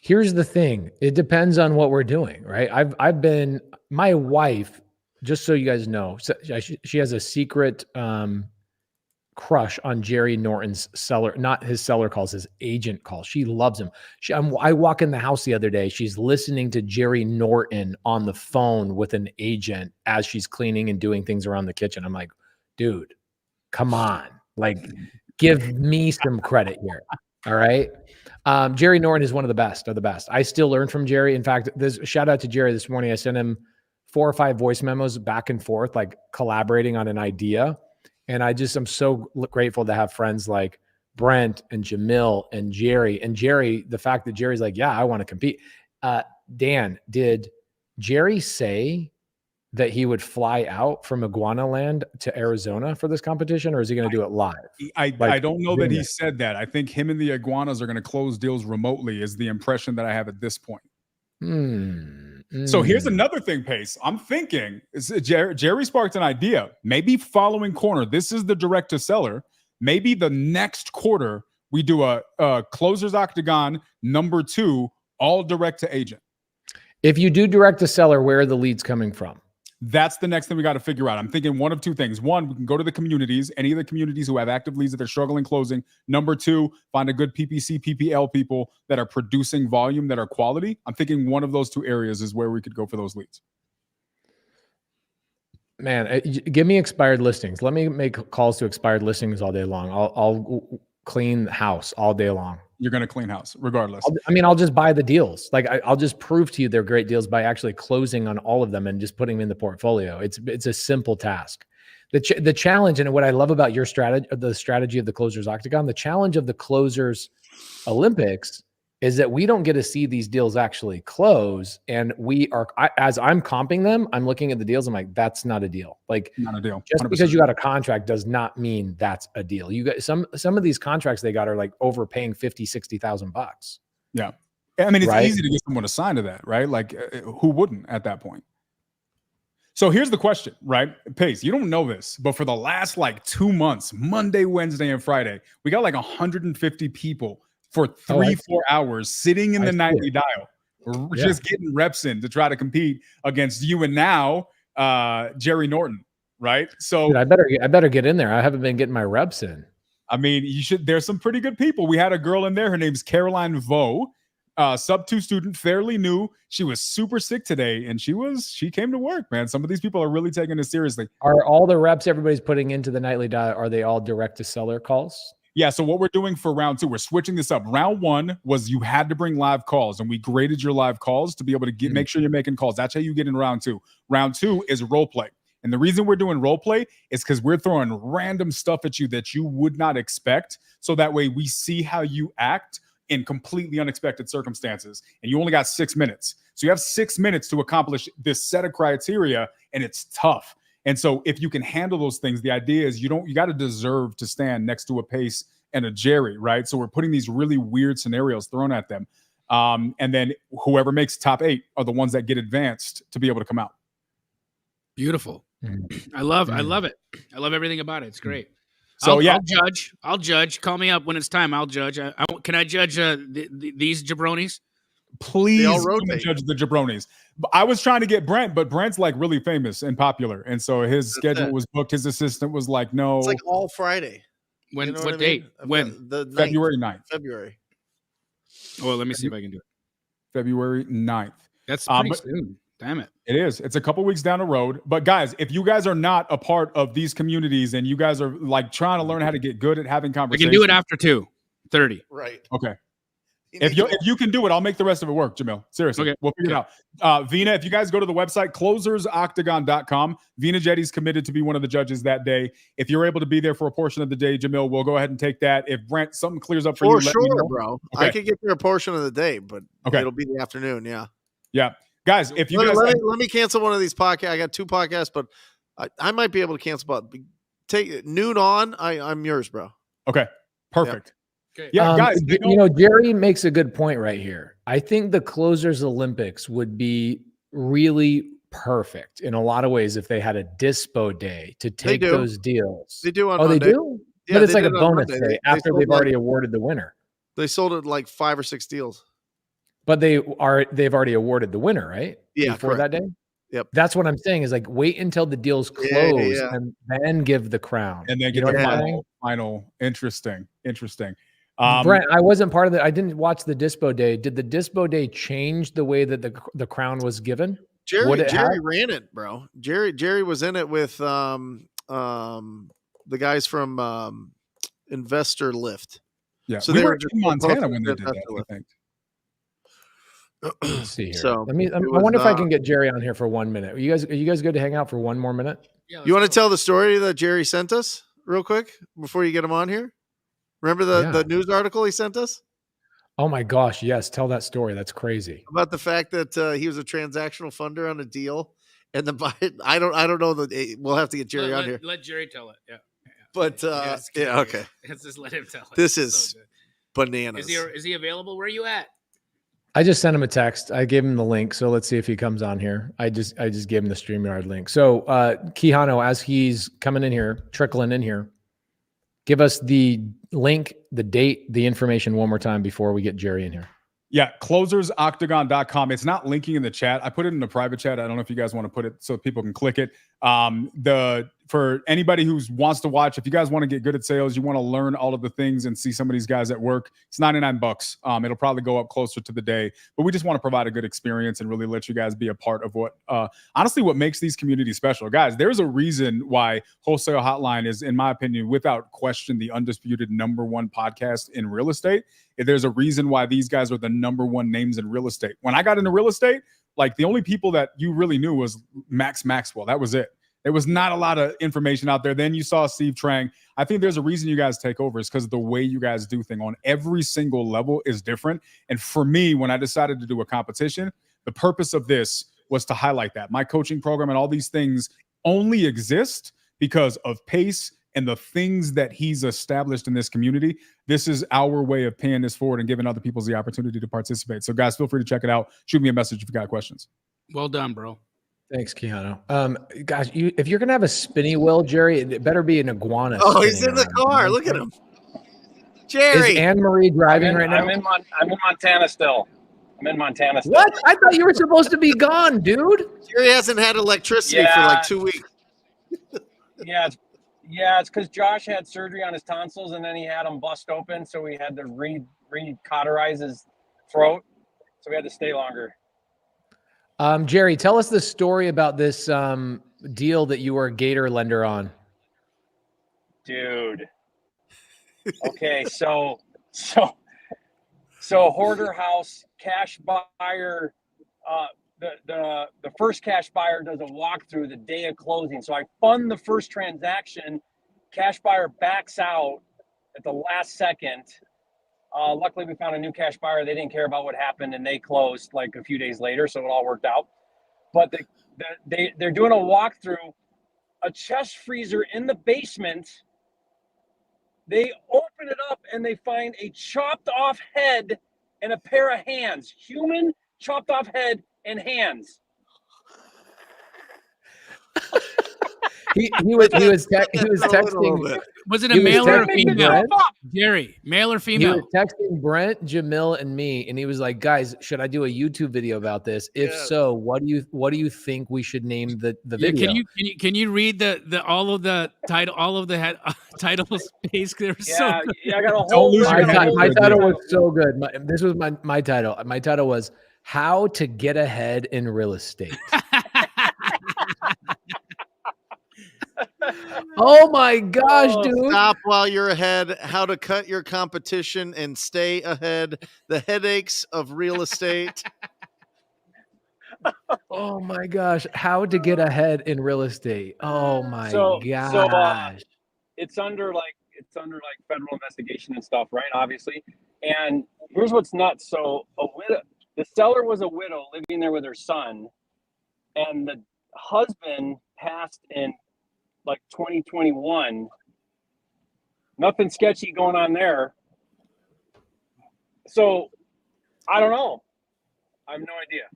Here's the thing. It depends on what we're doing, right? My wife, just so you guys know, she has a secret crush on Jerry Norton's seller, not his seller calls, his agent calls. She loves him. I walk in the house the other day. She's listening to Jerry Norton on the phone with an agent as she's cleaning and doing things around the kitchen. I'm like, dude, come on. Like, give me some credit here. All right. Jerry Norton is one of the best of the best. I still learn from Jerry. In fact, shout out to Jerry this morning. I sent him 4 or 5 voice memos back and forth, like collaborating on an idea. And I'm so grateful to have friends like Brent and Jamil and Jerry. And Jerry, the fact that Jerry's like, yeah, I want to compete. Dan, did Jerry say that he would fly out from Iguana Land to Arizona for this competition, or is he going to do it live? I don't know that he said that. I think him and the Iguanas are going to close deals remotely is the impression that I have at this point. So here's another thing, Pace. I'm thinking, Jerry sparked an idea. Maybe following corner, this is the direct to seller. Maybe the next quarter, we do a closers octagon #2, all direct to agent. If you do direct to seller, where are the leads coming from? That's the next thing we got to figure out. I'm thinking one of two things. One, we can go to the communities, any of the communities who have active leads that they're struggling closing. Number two, find a good PPC, PPL people that are producing volume, that are quality. I'm thinking one of those two areas is where we could go for those leads. Man, give me expired listings. Let me make calls to expired listings all day long. I'll clean the house all day long. You're going to clean house regardless. I'll just buy the deals. Like I'll just prove to you they're great deals by actually closing on all of them and just putting them in the portfolio. It's a simple task. The challenge, and what I love about your strategy, the strategy of the Closers Octagon, the challenge of the Closers Olympics is that we don't get to see these deals actually close. And as I'm comping them, I'm looking at the deals. I'm like, that's not a deal. Like, not a deal. Just 100%. because you got a contract does not mean that's a deal. You got some of these contracts they got are like overpaying $50,000-$60,000. Yeah. I mean, it's right? easy to get someone to sign to that, right? Like who wouldn't at that point? So here's the question, right? Pace, you don't know this, but for the last like 2 months, Monday, Wednesday, and Friday, we got like 150 people for 3-4 hours sitting in the nightly dial, just getting reps in to try to compete against you and now Jerry Norton, right? So dude, I better get in there. I haven't been getting my reps in. I mean, you should. There's some pretty good people. We had a girl in there. Her name's Caroline Vo, sub-2 student, fairly new. She was super sick today, and she came to work, man. Some of these people are really taking it seriously. Are all the reps everybody's putting into the nightly dial, are they all direct to seller calls? Yeah, so what we're doing for round 2, we're switching this up. Round 1 was you had to bring live calls, and we graded your live calls to be able to make sure you're making calls. That's how you get in round 2. Round 2 is role play. And the reason we're doing role play is because we're throwing random stuff at you that you would not expect. So that way we see how you act in completely unexpected circumstances. And you only got 6 minutes. So you have 6 minutes to accomplish this set of criteria, and it's tough. And so if you can handle those things, the idea is you got to deserve to stand next to a Pace and a Jerry, right? So we're putting these really weird scenarios thrown at them. And then whoever makes top 8 are the ones that get advanced to be able to come out. Beautiful. I love it. I love everything about it. It's great. So I'll judge. Call me up when it's time. I'll judge. Can I judge these jabronis? Please judge the jabronis. I was trying to get Brent, but Brent's like really famous and popular, and so his schedule was booked. His assistant was like, "No, it's like all Friday." When? You know what date? When? The February 9th. February. Oh, let me see if I can do it. February 9th. That's pretty soon. Damn it. It is. It's a couple weeks down the road. But guys, if you guys are not a part of these communities and you guys are like trying to learn how to get good at having conversations, we can do it after 2:30. Right. Okay. If you can do it, I'll make the rest of it work, Jamil. Seriously. Okay. We'll figure it out. Vina, if you guys go to the website, closersoctagon.com, Vina Jetty's committed to be one of the judges that day. If you're able to be there for a portion of the day, Jamil, we'll go ahead and take that. If Brent, something clears up for you, let me know. Bro. Okay. I could get there a portion of the day, but it'll be the afternoon. Yeah. Yeah. Guys, if you let me cancel one of these podcasts. I got 2 podcasts, but I might be able to cancel. But take it noon on. I'm yours, bro. Okay. Perfect. Yeah. Yeah, guys, Jerry makes a good point right here. I think the Closers Olympics would be really perfect in a lot of ways if they had a dispo day to take those deals. They do on Monday. They do? Yeah, but it's like a bonus day after they've already awarded the winner. They sold it like 5 or 6 deals. But they've already awarded the winner, right? Yeah, before that day. Yep. That's what I'm saying is like wait until the deals close and then give the crown. And then get the final. Interesting. Brent, I wasn't part of it. I didn't watch the dispo day. Did the dispo day change the way that the crown was given? Jerry ran it, bro. Jerry was in it with the guys from Investor Lift. Yeah, so we they were were in Montana when they did that, I think. Let's see here. So I wonder if I can get Jerry on here for 1 minute. Are you guys good to hang out for one more minute? Yeah, you want to tell the story that Jerry sent us real quick before you get him on here? Remember the news article he sent us? Oh my gosh, yes. Tell that story. That's crazy. About the fact that he was a transactional funder on a deal, and I don't know we'll have to get Jerry on here. Let Jerry tell it. Yeah. But okay. Let's just let him tell it. This is bananas. Is he available? Where are you at? I just sent him a text. I gave him the link. So let's see if he comes on here. I just gave him the StreamYard link. So Quijano, as he's coming in here, trickling in here, give us the link, the date, the information one more time before we get Jerry in here. Yeah, closersoctagon.com. It's not linking in the chat. I put it in the private chat. I don't know if you guys want to put it so people can click it. For anybody who wants to watch, if you guys want to get good at sales, you want to learn all of the things and see some of these guys at work, it's $99. It'll probably go up closer to the day, but we just want to provide a good experience and really let you guys be a part of what, honestly, what makes these communities special. Guys, there's a reason why Wholesale Hotline is, in my opinion, without question, the undisputed #1 podcast in real estate. There's a reason why these guys are the #1 names in real estate. When I got into real estate, like the only people that you really knew was Max Maxwell. That was it. There was not a lot of information out there. Then you saw Steve Trang. I think there's a reason you guys take over is because the way you guys do things on every single level is different. And for me, when I decided to do a competition, the purpose of this was to highlight that. My coaching program and all these things only exist because of Pace and the things that he's established in this community. This is our way of paying this forward and giving other people the opportunity to participate. So guys, feel free to check it out. Shoot me a message if you got questions. Well done, bro. Thanks, Keanu. Guys, if you're gonna have a spinny wheel, Jerry, it better be an iguana. Oh, he's in spinning the around. car. Look at him. Jerry. Is Anne-Marie driving right now? I'm in Montana still. What? I thought you were supposed to be gone, dude. Jerry hasn't had electricity for like 2 weeks. Yeah, it's because Josh had surgery on his tonsils and then he had them bust open, so we had to re-cauterize his throat, so we had to stay longer. Jerry, tell us the story about this deal that you were a Gator lender on. Dude. Okay, so hoarder house cash buyer. The first cash buyer does a walkthrough the day of closing. So I fund the first transaction. Cash buyer backs out at the last second. Luckily, we found a new cash buyer. They didn't care about what happened, and they closed like a few days later, so it all worked out. But they're doing a walkthrough, a chest freezer in the basement. They open it up, and they find a chopped off head and a pair of hands. Human chopped off head and hands. He was texting. Was it a male or a female? Brent. Jerry, male or He female? was texting Brent, Jamil, and me, and he was like, "Guys, should I do a YouTube video about this? If so, what do you think we should name the video?" Can you read all of the titles? Space. They're so good. Yeah, I got a whole. My title was so good. This was my title. My title was "How to Get Ahead in Real Estate." Oh my gosh, dude. Stop while you're ahead. How to cut your competition and stay ahead. The headaches of real estate. Oh my gosh. How to get ahead in real estate. Oh my gosh. So, it's under federal investigation and stuff, right? Obviously. And here's what's nuts. So the seller was a widow living there with her son, and the husband passed in like 2021. Nothing sketchy going on there. So I don't know. I have no idea.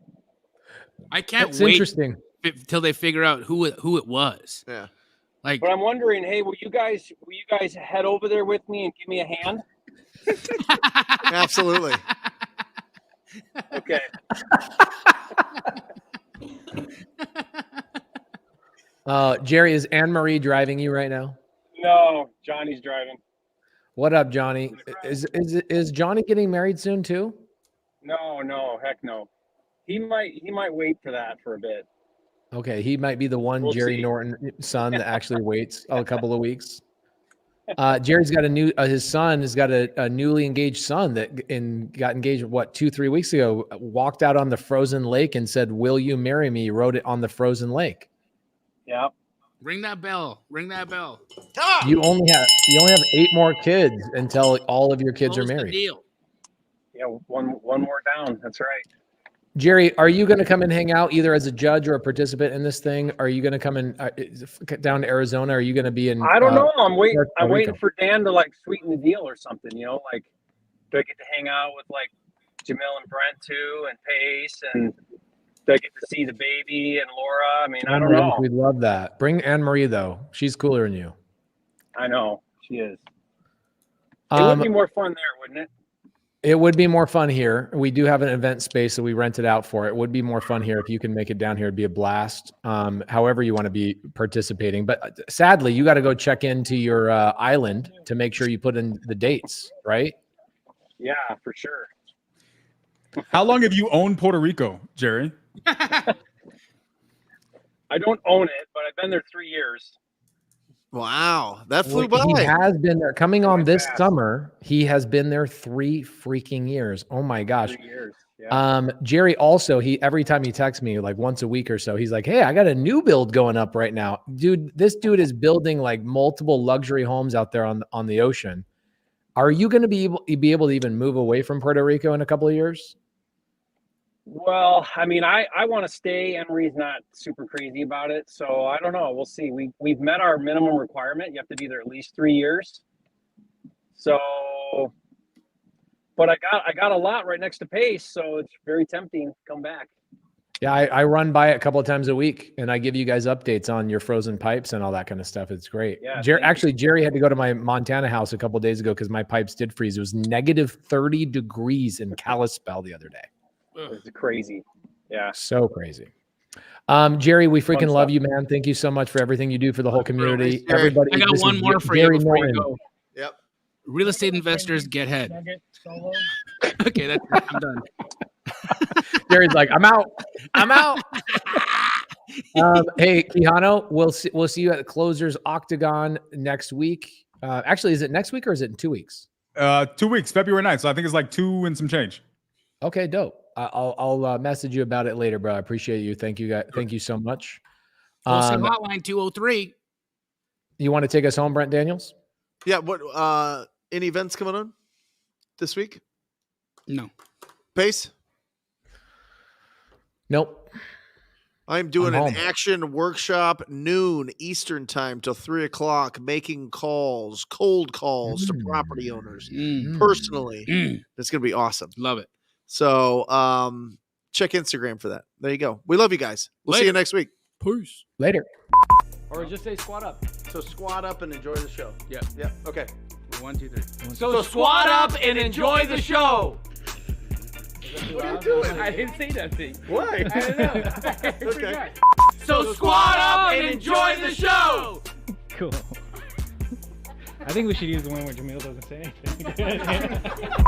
I can't That's wait interesting. till they figure out who it was. Yeah. Like, But I'm wondering, hey, will you guys head over there with me and give me a hand? Absolutely. Okay. Jerry, is Anne-Marie driving you right now? No, Johnny's driving. What up, Johnny? Is Johnny getting married soon too? No, heck no. He might wait for that for a bit. Okay, he might be the one We'll Jerry see. Norton son that actually waits a couple of weeks. Jerry's got his son has got a newly engaged son that got engaged 2-3 weeks ago. Walked out on the frozen lake and said, "Will you marry me?" Wrote it on the frozen lake. Yeah. ring that bell. You only have 8 more kids until all of your kids Close are the married. deal. Yeah, one more down. That's right. Jerry, are you going to come and hang out either as a judge or a participant in this thing? Are you going to come in down to Arizona? Are you going to be in? I don't know. I'm waiting Rico? for Dan to like sweeten the deal or something. You know, like do I get to hang out with like Jamil and Brent too, and Pace, and do I get to see the baby and Laura? I mean, I don't know. We'd love that. Bring Anne-Marie though. She's cooler than you. I know she is. It would be more fun there, wouldn't it? It would be more fun here. We do have an event space that we rented out for. It would be more fun here if you can make it down here. It'd be a blast. However you want to be participating. But sadly, you got to go check into your island to make sure you put in the dates, right? Yeah, for sure. How long have you owned Puerto Rico, Jerry? I don't own it, but I've been there 3 years. Wow, that flew He by. has been there. Coming on this fast. summer, he has been there 3 freaking years. Oh my gosh. 3 years. Yeah. Jerry also, every time he texts me like once a week or so, he's like, "Hey, I got a new build going up right now." Dude, this dude is building like multiple luxury homes out there on the ocean. Are you going to be able to even move away from Puerto Rico in a couple of years? Well, I mean, I want to stay. Emery's not super crazy about it, so I don't know. We'll see. We've met our minimum requirement. You have to be there at least 3 years. So, but I got a lot right next to Pace, so it's very tempting to come back. Yeah, I run by it a couple of times a week, and I give you guys updates on your frozen pipes and all that kind of stuff. It's great. Yeah, Jerry had to go to my Montana house a couple of days ago because my pipes did freeze. It was negative 30 degrees in Kalispell the other day. It's crazy. Yeah. So crazy. Jerry, we freaking Fun love stuff. you, man. Thank you so much for everything you do for the whole community. Thanks, Jerry. Everybody, I got this one is more for you Jerry before you Norton. go. Yep. Real estate investors get head. Nugget solo. Okay, that's it. I'm done. Jerry's like, I'm out. I'm out. Hey, Quijano, we'll see you at the Closers Octagon next week. Actually, is it next week or is it in 2 weeks? 2 weeks, February 9th. So I think it's like 2 and some change. Okay, dope. I'll message you about it later, bro. I appreciate you. Thank you, guys. Thank you so much. Wholesale Hotline 203. You want to take us home, Brent Daniels? Yeah. What? Any events coming on this week? No. Pace. Nope. I'm doing I'm an home. action workshop noon Eastern time till 3:00, making calls, cold calls to property owners personally. It's going to be awesome. Love it. So check Instagram for that. There you go. We love you guys. We'll see you Later. next week. Peace. Later. Or just say squat up. So squat up and enjoy the show. Yeah. Yeah. Okay. 1, 2, 3. So squat up and enjoy the show. What are you doing? I didn't say nothing. Why? I don't know. Okay. So squat up and enjoy the show. Cool. I think we should use the one where Jamil doesn't say anything.